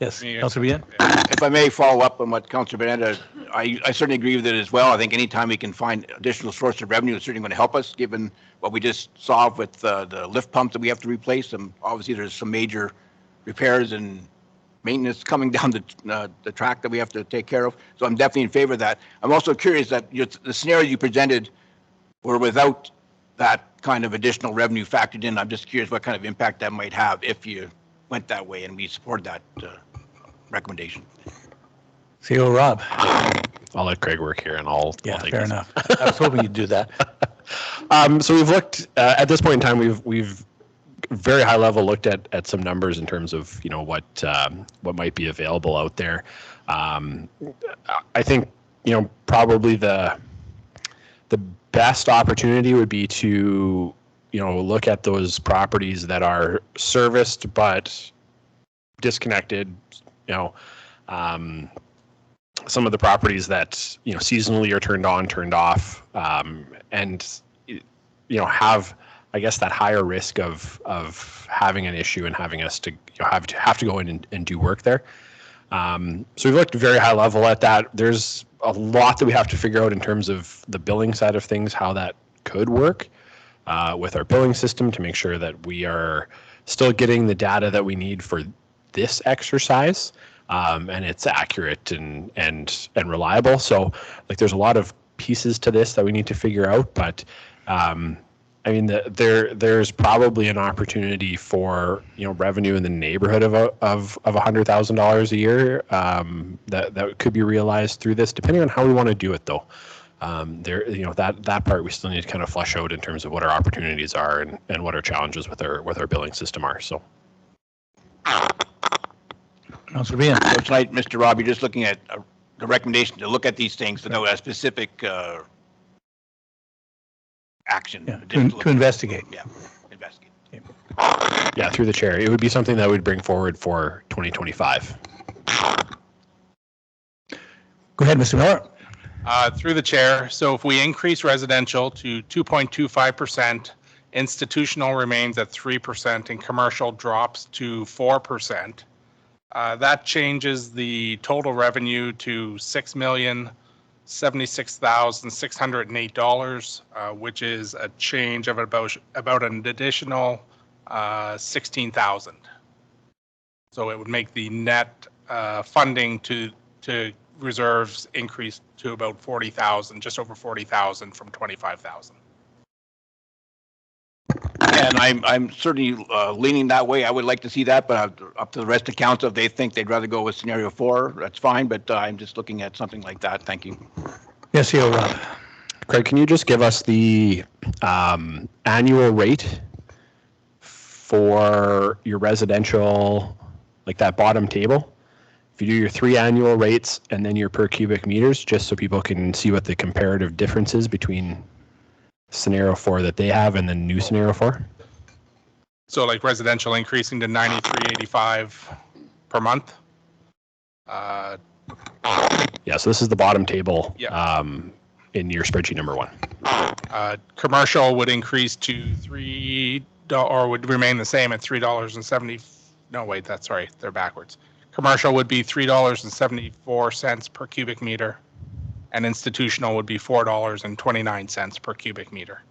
Yes, Councilor Bien? If I may follow up on what Councilor Bernetta, I certainly agree with it as well. I think anytime we can find additional source of revenue, it's certainly going to help us, given what we just saw with the lift pumps that we have to replace. And obviously, there's some major repairs and maintenance coming down the track that we have to take care of. So I'm definitely in favor of that. I'm also curious that the scenarios you presented were without that kind of additional revenue factored in. I'm just curious what kind of impact that might have if you went that way, and we support that recommendation. CO Rob. I'll let Craig work here, and I'll Yeah, take fair this. enough. I was hoping you'd do that. So we've looked at this point in time. We've very high level looked at some numbers in terms of, you know, what might be available out there. I think, you know, probably the best opportunity would be to, you know, look at those properties that are serviced but disconnected. You know, some of the properties that, you know, seasonally are turned on, turned off, and, you know, have, I guess, that higher risk of having an issue and having us to, you know, have to go in and do work there. So we've looked very high level at that. There's a lot that we have to figure out in terms of the billing side of things, how that could work with our billing system to make sure that we are still getting the data that we need for this exercise, and it's accurate and reliable. So, like, there's a lot of pieces to this that we need to figure out, but I mean, there's probably an opportunity for, you know, revenue in the neighborhood of $100,000 a year that could be realized through this, depending on how we want to do it, though. You know, that part we still need to kind of flesh out in terms of what our opportunities are and what our challenges with our billing system are. So. Councilor Bien. So tonight, Mr. Rob, you're just looking at the recommendation to look at these things to know a specific action. Yeah, to investigate. Yeah, investigate. Yeah, through the chair, it would be something that we'd bring forward for 2025. Go ahead, Mr. Miller. Through the chair, so if we increase residential to 2.25%, institutional remains at 3%, and commercial drops to 4%, that changes the total revenue to $6,076,608, which is a change of about an additional 16,000. So it would make the net funding to reserves increase to about 40,000, just over 40,000 from 25,000. And I'm certainly leaning that way. I would like to see that, but up to the rest of council. If they think they'd rather go with scenario 4, that's fine. But I'm just looking at something like that. Thank you. Yes, CO Rob. Craig, can you just give us the annual rate for your residential, like that bottom table? If you do your 3 annual rates and then your per cubic meters, just so people can see what the comparative difference is between scenario 4 that they have and then new scenario 4. So like residential increasing to 93.85 per month. Yeah, so this is the bottom table. Yeah. In your spreadsheet number 1. Commercial would increase to $3, or would remain the same at $3.70. No, wait, that's right. They're backwards. Commercial would be $3.74 per cubic meter, and institutional would be $4.29 per cubic meter.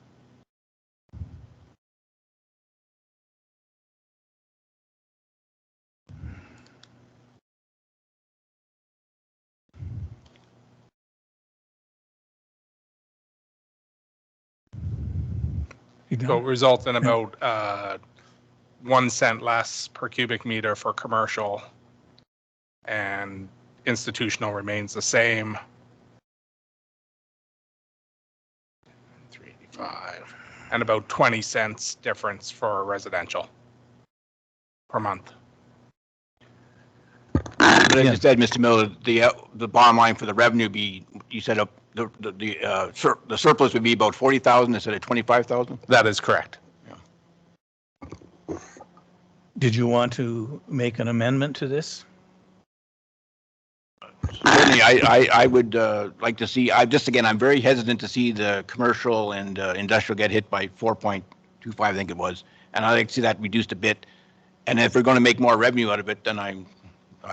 So it results in about 1 cent less per cubic meter for commercial, and institutional remains the same. 385, and about 20 cents difference for residential per month. But as you said, Mr. Miller, the bottom line for the revenue be, you said the surplus would be about 40,000 instead of 25,000? That is correct. Did you want to make an amendment to this? Certainly, I would like to see, I'm very hesitant to see the commercial and industrial get hit by 4.25, I think it was. And I'd like to see that reduced a bit. And if we're going to make more revenue out of it, then I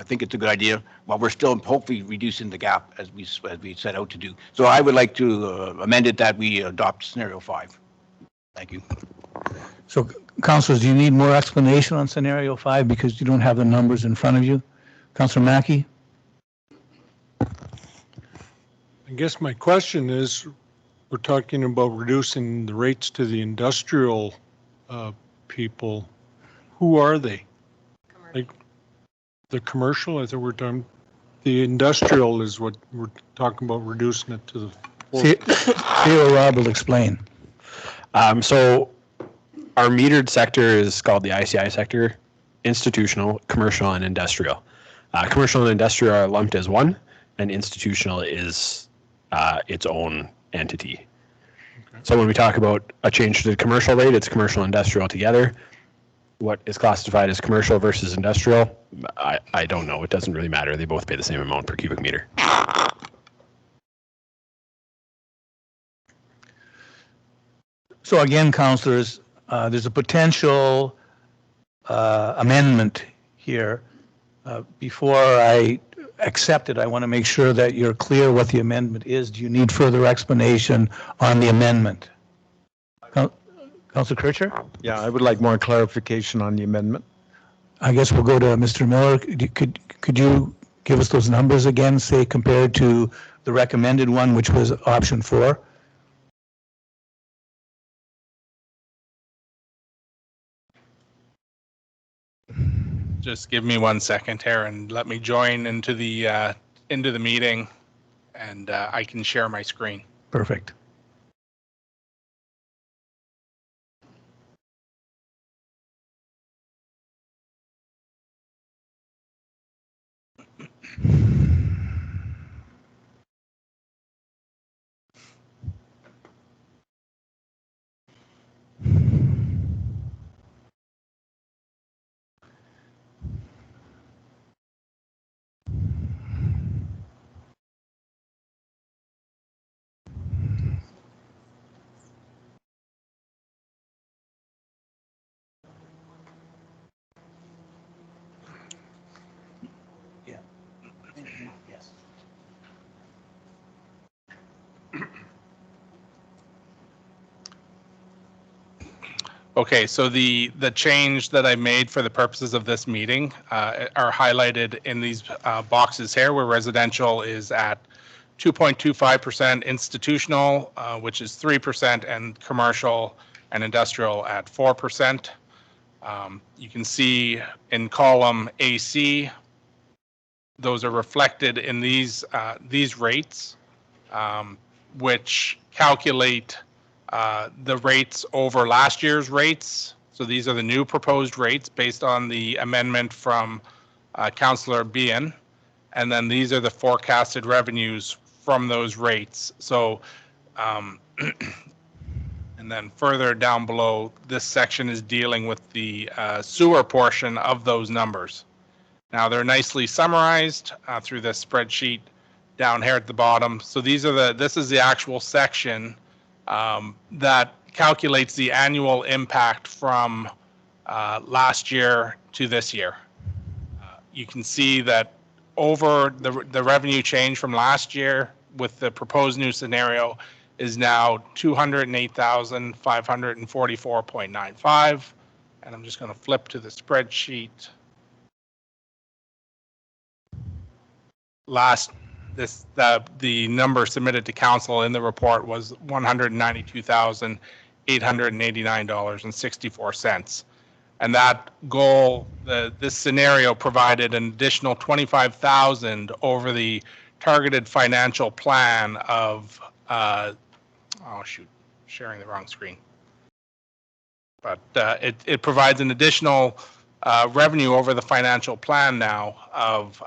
think it's a good idea. While we're still hopefully reducing the gap as we set out to do. So I would like to amend it that we adopt scenario 5. Thank you. So, councilors, do you need more explanation on scenario 5 because you don't have the numbers in front of you? Councilor Mackey? I guess my question is, we're talking about reducing the rates to the industrial people. Who are they? Like the commercial? I thought we're talking. The industrial is what we're talking about, reducing it to the. Theo Rob will explain. So our metered sector is called the ICI sector, institutional, commercial, and industrial. Commercial and industrial are lumped as one, and institutional is its own entity. Okay. So when we talk about a change to the commercial rate, it's commercial and industrial together. What is classified as commercial versus industrial, I don't know. It doesn't really matter. They both pay the same amount per cubic meter. So again, councilors, there's a potential amendment here. Before I accept it, I want to make sure that you're clear what the amendment is. Do you need further explanation on the amendment? Councilor Kircher? Yeah, I would like more clarification on the amendment. I guess we'll go to Mr. Miller. Could you give us those numbers again, say compared to the recommended one, which was option 4? Just give me 1 second here and let me join into the meeting, and I can share my screen. Perfect. Okay, so the change that I made for the purposes of this meeting are highlighted in these boxes here, where residential is at 2.25%, institutional, which is 3%, and commercial and industrial at 4%. You can see in column AC, those are reflected in these rates, which calculate the rates over last year's rates. So these are the new proposed rates based on the amendment from Councillor Behan. And then these are the forecasted revenues from those rates. So, and then further down below, this section is dealing with the sewer portion of those numbers. Now they're nicely summarized through this spreadsheet down here at the bottom. So these are this is the actual section that calculates the annual impact from last year to this year. You can see that over the revenue change from last year with the proposed new scenario is now 208,544.95. And I'm just going to flip to the spreadsheet. The number submitted to council in the report was 192,000 $889.64. And that goal, this scenario provided an additional 25,000 over the targeted financial plan of, oh shoot, sharing the wrong screen. But it provides an additional revenue over the financial plan now of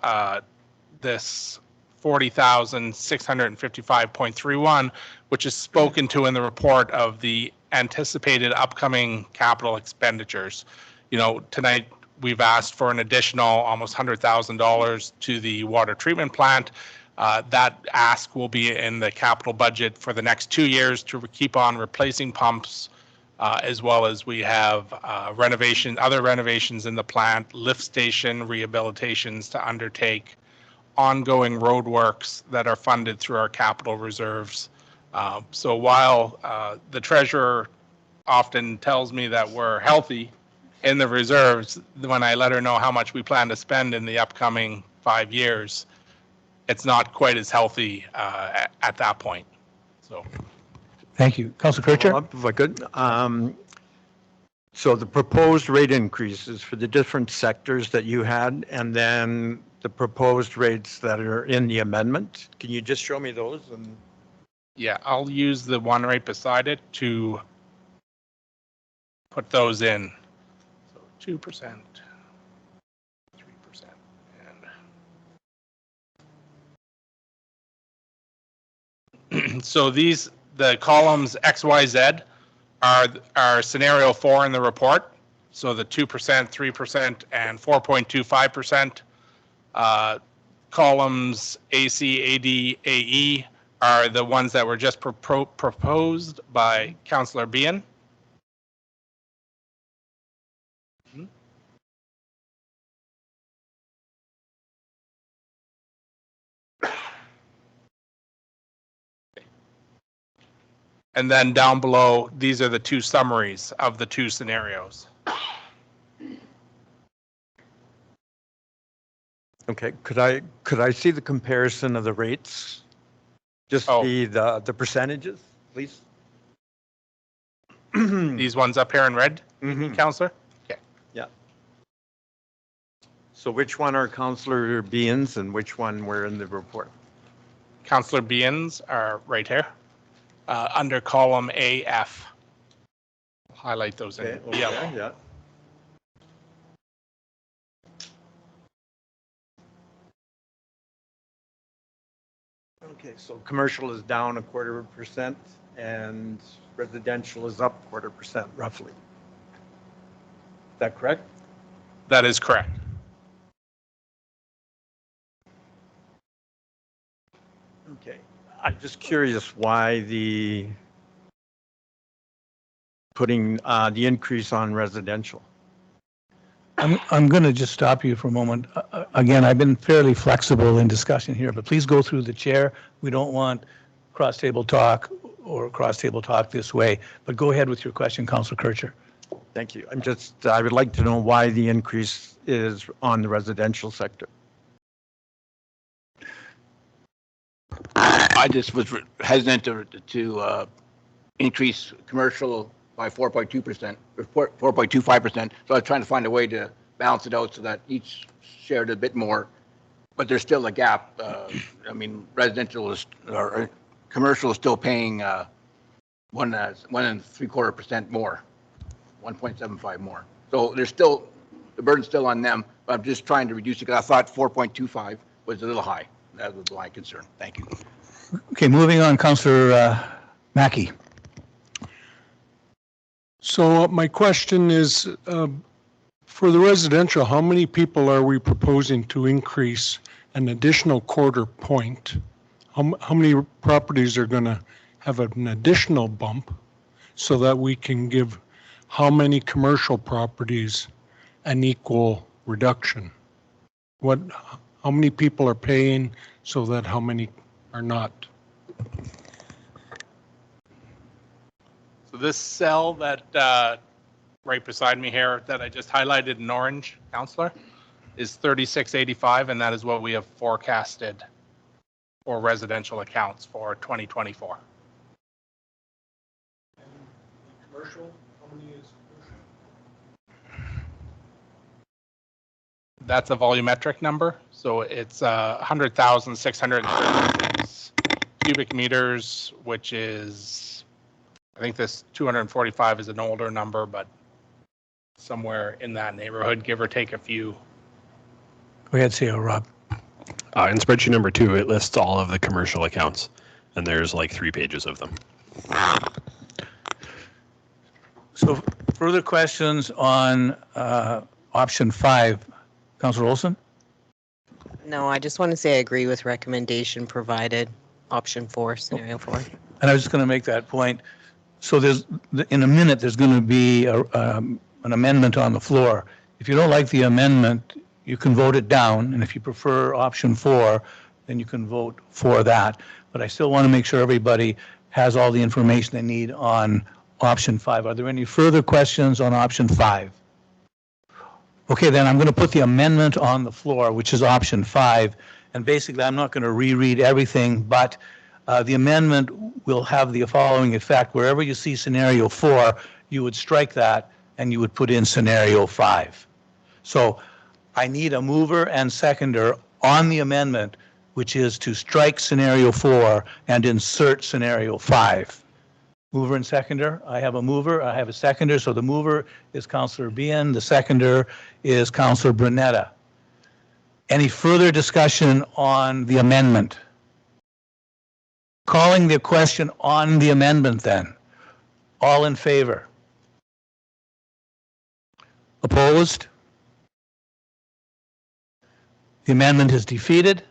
this 40,655.31, which is spoken to in the report of the anticipated upcoming capital expenditures. You know, tonight we've asked for an additional almost $100,000 to the water treatment plant. That ask will be in the capital budget for the next 2 years to keep on replacing pumps, as well as we have other renovations in the plant, lift station rehabilitations to undertake, ongoing road works that are funded through our capital reserves. So while the treasurer often tells me that we're healthy in the reserves, when I let her know how much we plan to spend in the upcoming 5 years, it's not quite as healthy at that point. So. Thank you. Councilor Kircher? If I could. So the proposed rate increases for the different sectors that you had, and then the proposed rates that are in the amendment. Can you just show me those? And Yeah, I'll use the one right beside it to put those in. So 2%, 3%, and so the columns X, Y, Z are scenario 4 in the report. So the 2%, 3%, and 4.25%. Columns AC, AD, AE are the ones that were just proposed by Councillor Behan. And then down below, these are the two summaries of the two scenarios. okay, could I see the comparison of the rates? Just the percentages, please. These ones up here in red, Councillor? Okay. Yeah. So which one are Councillor Behan's and which one were in the report? Councillor Behan's are right here. Under column AF. I'll highlight those in yellow. Yeah. Okay, so commercial is down 0.25% and residential is up 0.25% roughly. Is that correct? That is correct. Okay, I'm just curious why putting the increase on residential. I'm going to just stop you for a moment. Again, I've been fairly flexible in discussion here, but please go through the chair. We don't want cross-table talk or cross-table talk this way, but go ahead with your question, Councillor Kircher. Thank you. I would like to know why the increase is on the residential sector. I just was hesitant to increase commercial by 4.2%, or 4.25%. So I was trying to find a way to balance it out so that each shared a bit more, but there's still a gap. I mean, or commercial is still paying 1.75% more, 1.75 more. So there's still, the burden's still on them, but I'm just trying to reduce it because I thought 4.25 was a little high. That was my concern. Thank you. Okay, moving on, Councillor Mackey. So my question is, for the residential, how many people are we proposing to increase an additional 1/4 point? How many properties are going to have an additional bump so that we can give how many commercial properties an equal reduction? How many people are paying so that how many are not? So this cell that right beside me here that I just highlighted in orange, Councillor, is 3685, and that is what we have forecasted for residential accounts for 2024. commercial, how many is That's a volumetric number. So it's 100,636 cubic meters, which is, I think this 245 is an older number, but somewhere in that neighborhood, give or take a few. Go ahead, CEO Rob. In spreadsheet number 2, it lists all of the commercial accounts, and there's like 3 pages of them. So further questions on option 5, Councillor Olson? No, I just want to say I agree with recommendation provided, option 4, scenario 4. And I was just going to make that point. So there's, in a minute, there's going to be an amendment on the floor. If you don't like the amendment, you can vote it down. And if you prefer option 4, then you can vote for that. But I still want to make sure everybody has all the information they need on option 5. Are there any further questions on option 5? Okay, then I'm going to put the amendment on the floor, which is option 5. And basically, I'm not going to reread everything, but the amendment will have the following effect. Wherever you see scenario 4, you would strike that and you would put in scenario 5. So I need a mover and seconder on the amendment, which is to strike scenario 4 and insert scenario 5. Mover and seconder. I have a mover, I have a seconder. So the mover is Councillor Bien, the seconder is Councillor Brunetta. Any further discussion on the amendment? Calling the question on the amendment then. All in favor? Opposed? The amendment is defeated.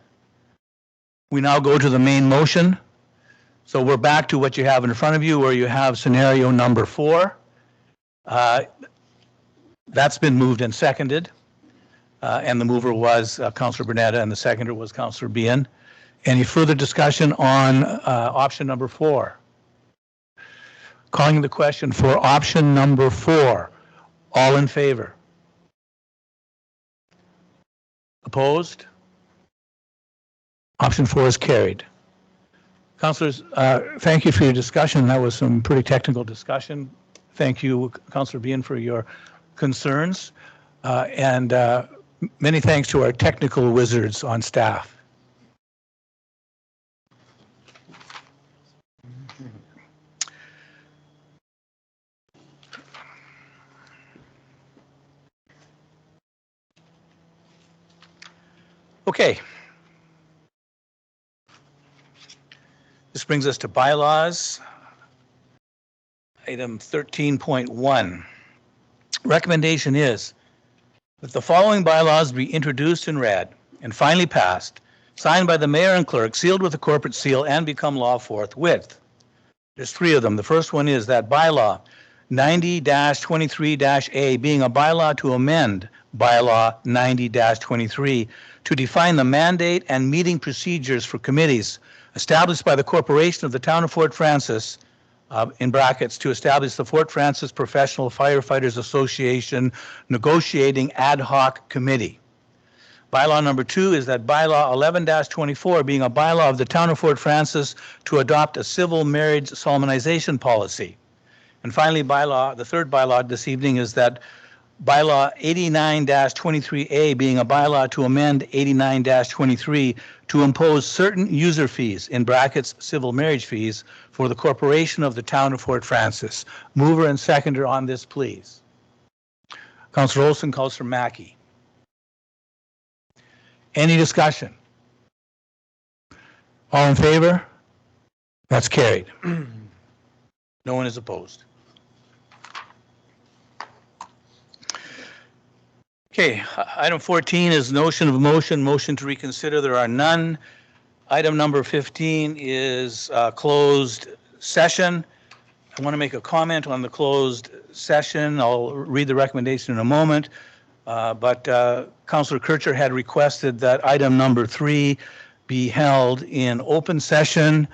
We now go to the main motion. So we're back to what you have in front of you, where you have scenario number 4. That's been moved and seconded. And the mover was Councillor Brunetta and the seconder was Councillor Bien. Any further discussion on option number 4? Calling the question for option number 4. All in favor? Opposed? Option 4 is carried. Councillors, thank you for your discussion. That was some pretty technical discussion. Thank you, Councillor Bien, for your concerns. And many thanks to our technical wizards on staff. Okay. This brings us to bylaws. Item 13.1. Recommendation is that the following bylaws be introduced and read and finally passed, signed by the mayor and clerk, sealed with a corporate seal, and become law forthwith. There's 3 of them. The first one is that bylaw 90-23-A being a bylaw to amend bylaw 90-23 to define the mandate and meeting procedures for committees established by the corporation of the town of Fort Francis, in brackets, to establish the Fort Francis Professional Firefighters Association Negotiating Ad Hoc Committee. Bylaw number 2 is that bylaw 11-24 being a bylaw of the town of Fort Francis to adopt a civil marriage solemnization policy. And finally, the third bylaw this evening is that bylaw 89-23A being a bylaw to amend 89-23 to impose certain user fees, in brackets, civil marriage fees, for the corporation of the town of Fort Francis. Mover and seconder on this, please. Councillor Olson, Councillor Mackey. Any discussion? All in favor? That's carried. No one is opposed. Okay, item 14 is notion of motion to reconsider. There are none. Item number 15 is closed session. I want to make a comment on the closed session. I'll read the recommendation in a moment. But Councillor Kircher had requested that item number 3 be held in open session.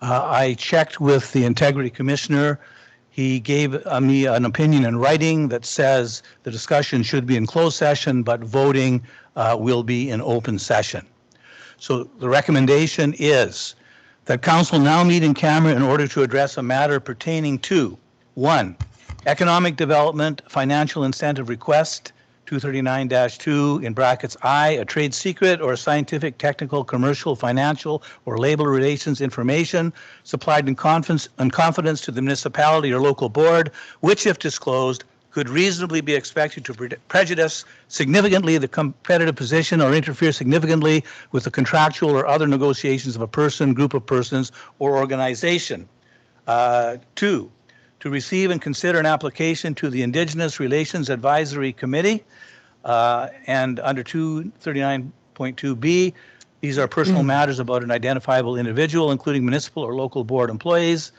I checked with the Integrity Commissioner. He gave me an opinion in writing that says the discussion should be in closed session, but voting will be in open session. So the recommendation is that council now meet in camera in order to address a matter pertaining to 1, Economic Development Financial Incentive Request, 239-2 in brackets I, a trade secret or scientific, technical, commercial, financial, or labor relations information supplied in confidence to the municipality or local board, which, if disclosed, could reasonably be expected to prejudice significantly the competitive position or interfere significantly with the contractual or other negotiations of a person, group of persons, or organization. 2, to receive and consider an application to the Indigenous Relations Advisory Committee, and under 239.2B, these are personal matters about an identifiable individual, including municipal or local board employees.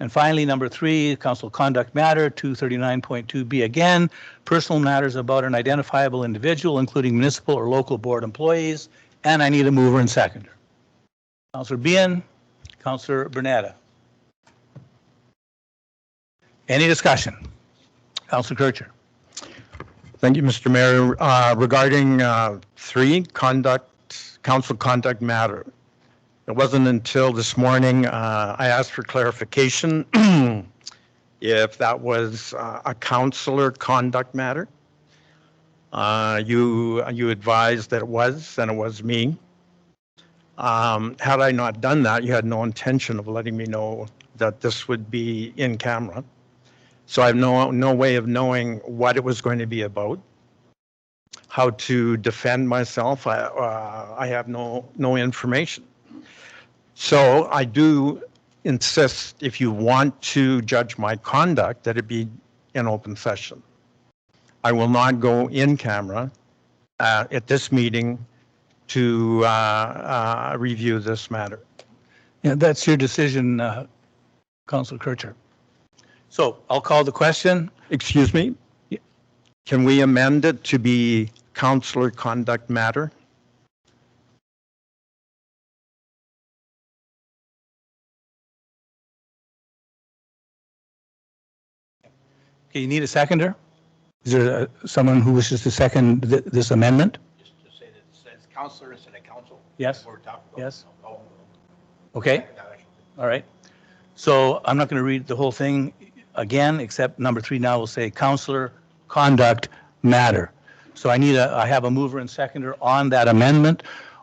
And finally, number 3, council conduct matter, 239.2B again, personal matters about an identifiable individual, including municipal or local board employees. And I need a mover and seconder. Councillor Bien, Councillor Bernetta. Any discussion? Councillor Kircher. Thank you, Mr. Mayor. Regarding 3, council conduct matter. It wasn't until this morning I asked for clarification if that was a councillor conduct matter. You advised that it was, and it was me. Had I not done that, you had no intention of letting me know that this would be in camera. So I have no way of knowing what it was going to be about, how to defend myself. I have no information. So I do insist, if you want to judge my conduct, that it be in open session. I will not go in camera at this meeting to review this matter. Yeah, that's your decision, Councillor Kircher. So I'll call the question. Excuse me? Can we amend it to be councillor conduct matter? Okay, you need a seconder? Is there someone who wishes to second this amendment? Just to say that it says councillor instead of council. Yes. We're talking about. Yes. Okay. All right. So I'm not going to read the whole thing again, except number 3 now will say councillor conduct matter. So I have a mover and seconder on that amendment.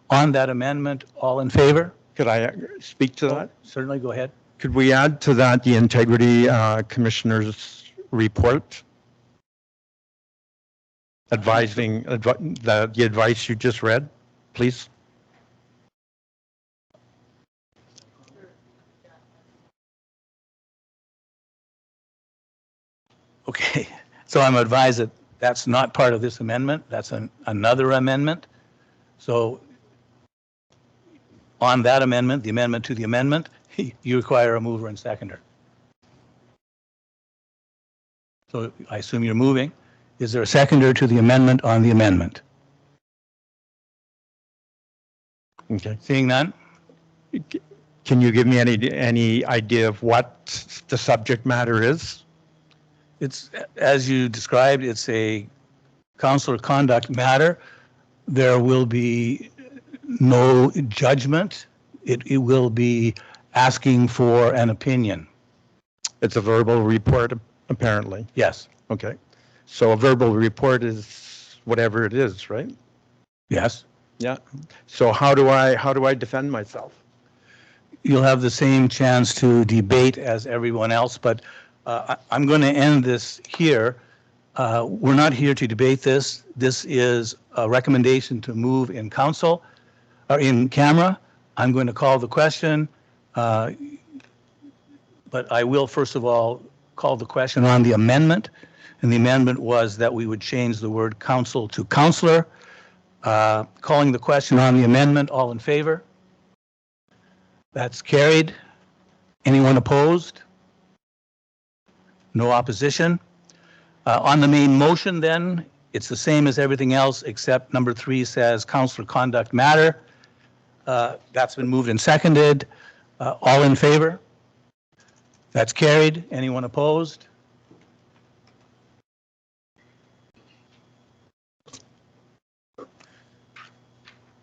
On that amendment, all in favor? Could I speak to that? Certainly, go ahead. Could we add to that the integrity commissioner's report? Advising the advice you just read, please. Okay, so I'm advised that that's not part of this amendment. That's another amendment. So on that amendment, the amendment to the amendment, you require a mover and seconder. So I assume you're moving. Is there a seconder to the amendment on the amendment? Okay. Seeing none? Can you give me any idea of what the subject matter is? It's, as you described, it's a councillor conduct matter. There will be no judgment. It will be asking for an opinion. It's a verbal report, apparently. Yes. Okay. So a verbal report is whatever it is, right? Yes. Yeah. So how do I defend myself? You'll have the same chance to debate as everyone else, but I'm going to end this here. We're not here to debate this. This is a recommendation to move in council or in camera. I'm going to call the question, but I will first of all call the question on the amendment. And the amendment was that we would change the word council to councillor. Calling the question on the amendment, all in favor? That's carried. Anyone opposed? No opposition. On the main motion then, it's the same as everything else except number 3 says councillor conduct matter. That's been moved and seconded. All in favor? That's carried. Anyone opposed?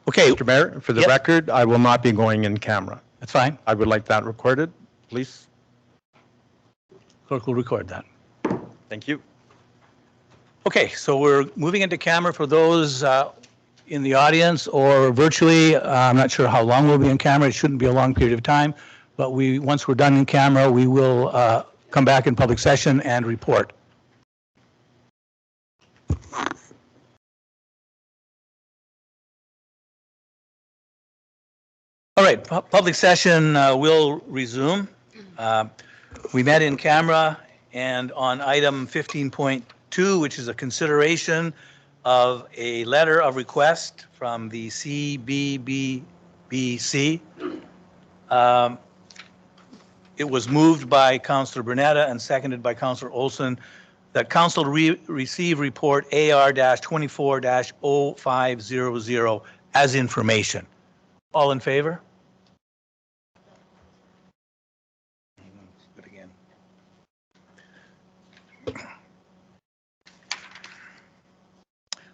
Okay. Mr. Mayor, for the Yep. record, I will not be going in camera. That's fine. I would like that recorded, please. Clerk will record that. Thank you. Okay, so we're moving into camera for those in the audience or virtually. I'm not sure how long we'll be in camera. It shouldn't be a long period of time, but once we're done in camera, we will come back in public session and report. All right, public session will resume. We met in camera and on item 15.2, which is a consideration of a letter of request from the CBBBC. It was moved by Councillor Bernetta and seconded by Councillor Olson that council receive report AR-24-0500 as information. All in favor? Good again.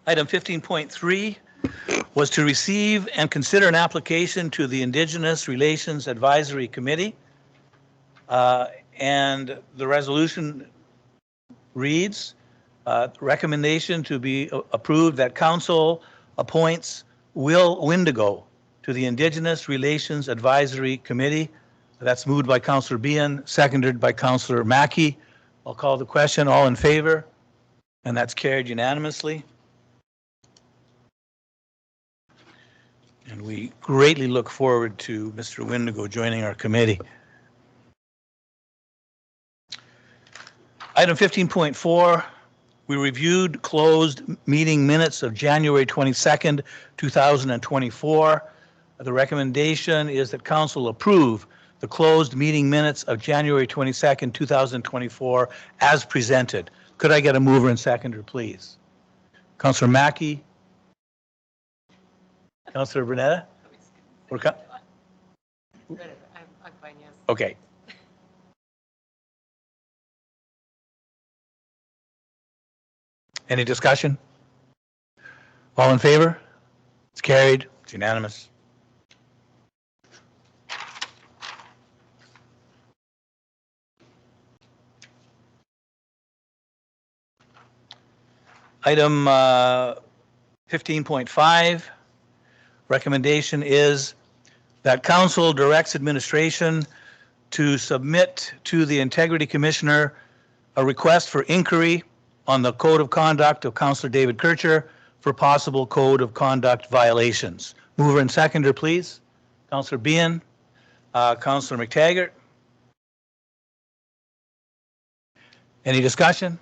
Item 15.3 was to receive and consider an application to the Indigenous Relations Advisory Committee. And the resolution reads, recommendation to be approved that council appoints Will Windigo to the Indigenous Relations Advisory Committee. That's moved by Councillor Behan, seconded by Councillor Mackey. I'll call the question. All in favor? And that's carried unanimously. And we greatly look forward to Mr. Windigo joining our committee. Item 15.4, we reviewed closed meeting minutes of January 22nd, 2024. The recommendation is that council approve the closed meeting minutes of January 22nd, 2024 as presented. Could I get a mover and seconder, please? Councillor Mackey? Councillor Bernetta? I'm fine, yes. Okay. Any discussion? All in favor? It's carried. It's unanimous. Item 15.5, recommendation is that council directs administration to submit to the Integrity Commissioner a request for inquiry on the code of conduct of Councillor David Kircher for possible code of conduct violations. Mover and seconder, please. Councillor Behan, Councillor McTaggart. Any discussion?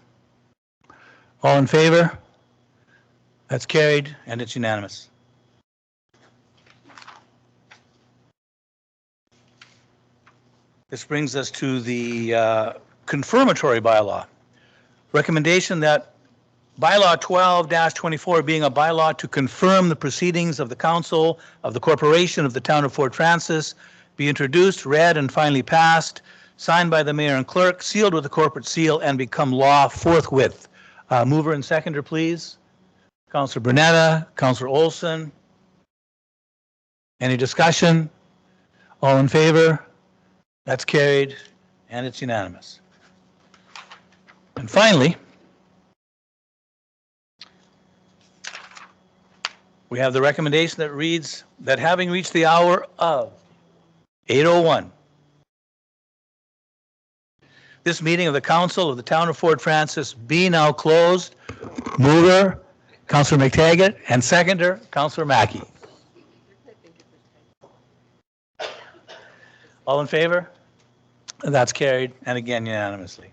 All in favor? That's carried and it's unanimous. This brings us to the confirmatory bylaw. Recommendation that bylaw 12-24 being a bylaw to confirm the proceedings of the council of the corporation of the town of Fort Frances be introduced, read, and finally passed, signed by the mayor and clerk, sealed with the corporate seal, and become law forthwith. Mover and seconder, please. Councillor Bernetta, Councillor Olson. Any discussion? All in favor? That's carried and it's unanimous. And finally, we have the recommendation that reads that having reached the hour of 8:01, this meeting of the council of the town of Fort Frances be now closed. Mover, Councillor McTaggart, and seconder, Councillor Mackey. All in favor? That's carried, and again unanimously.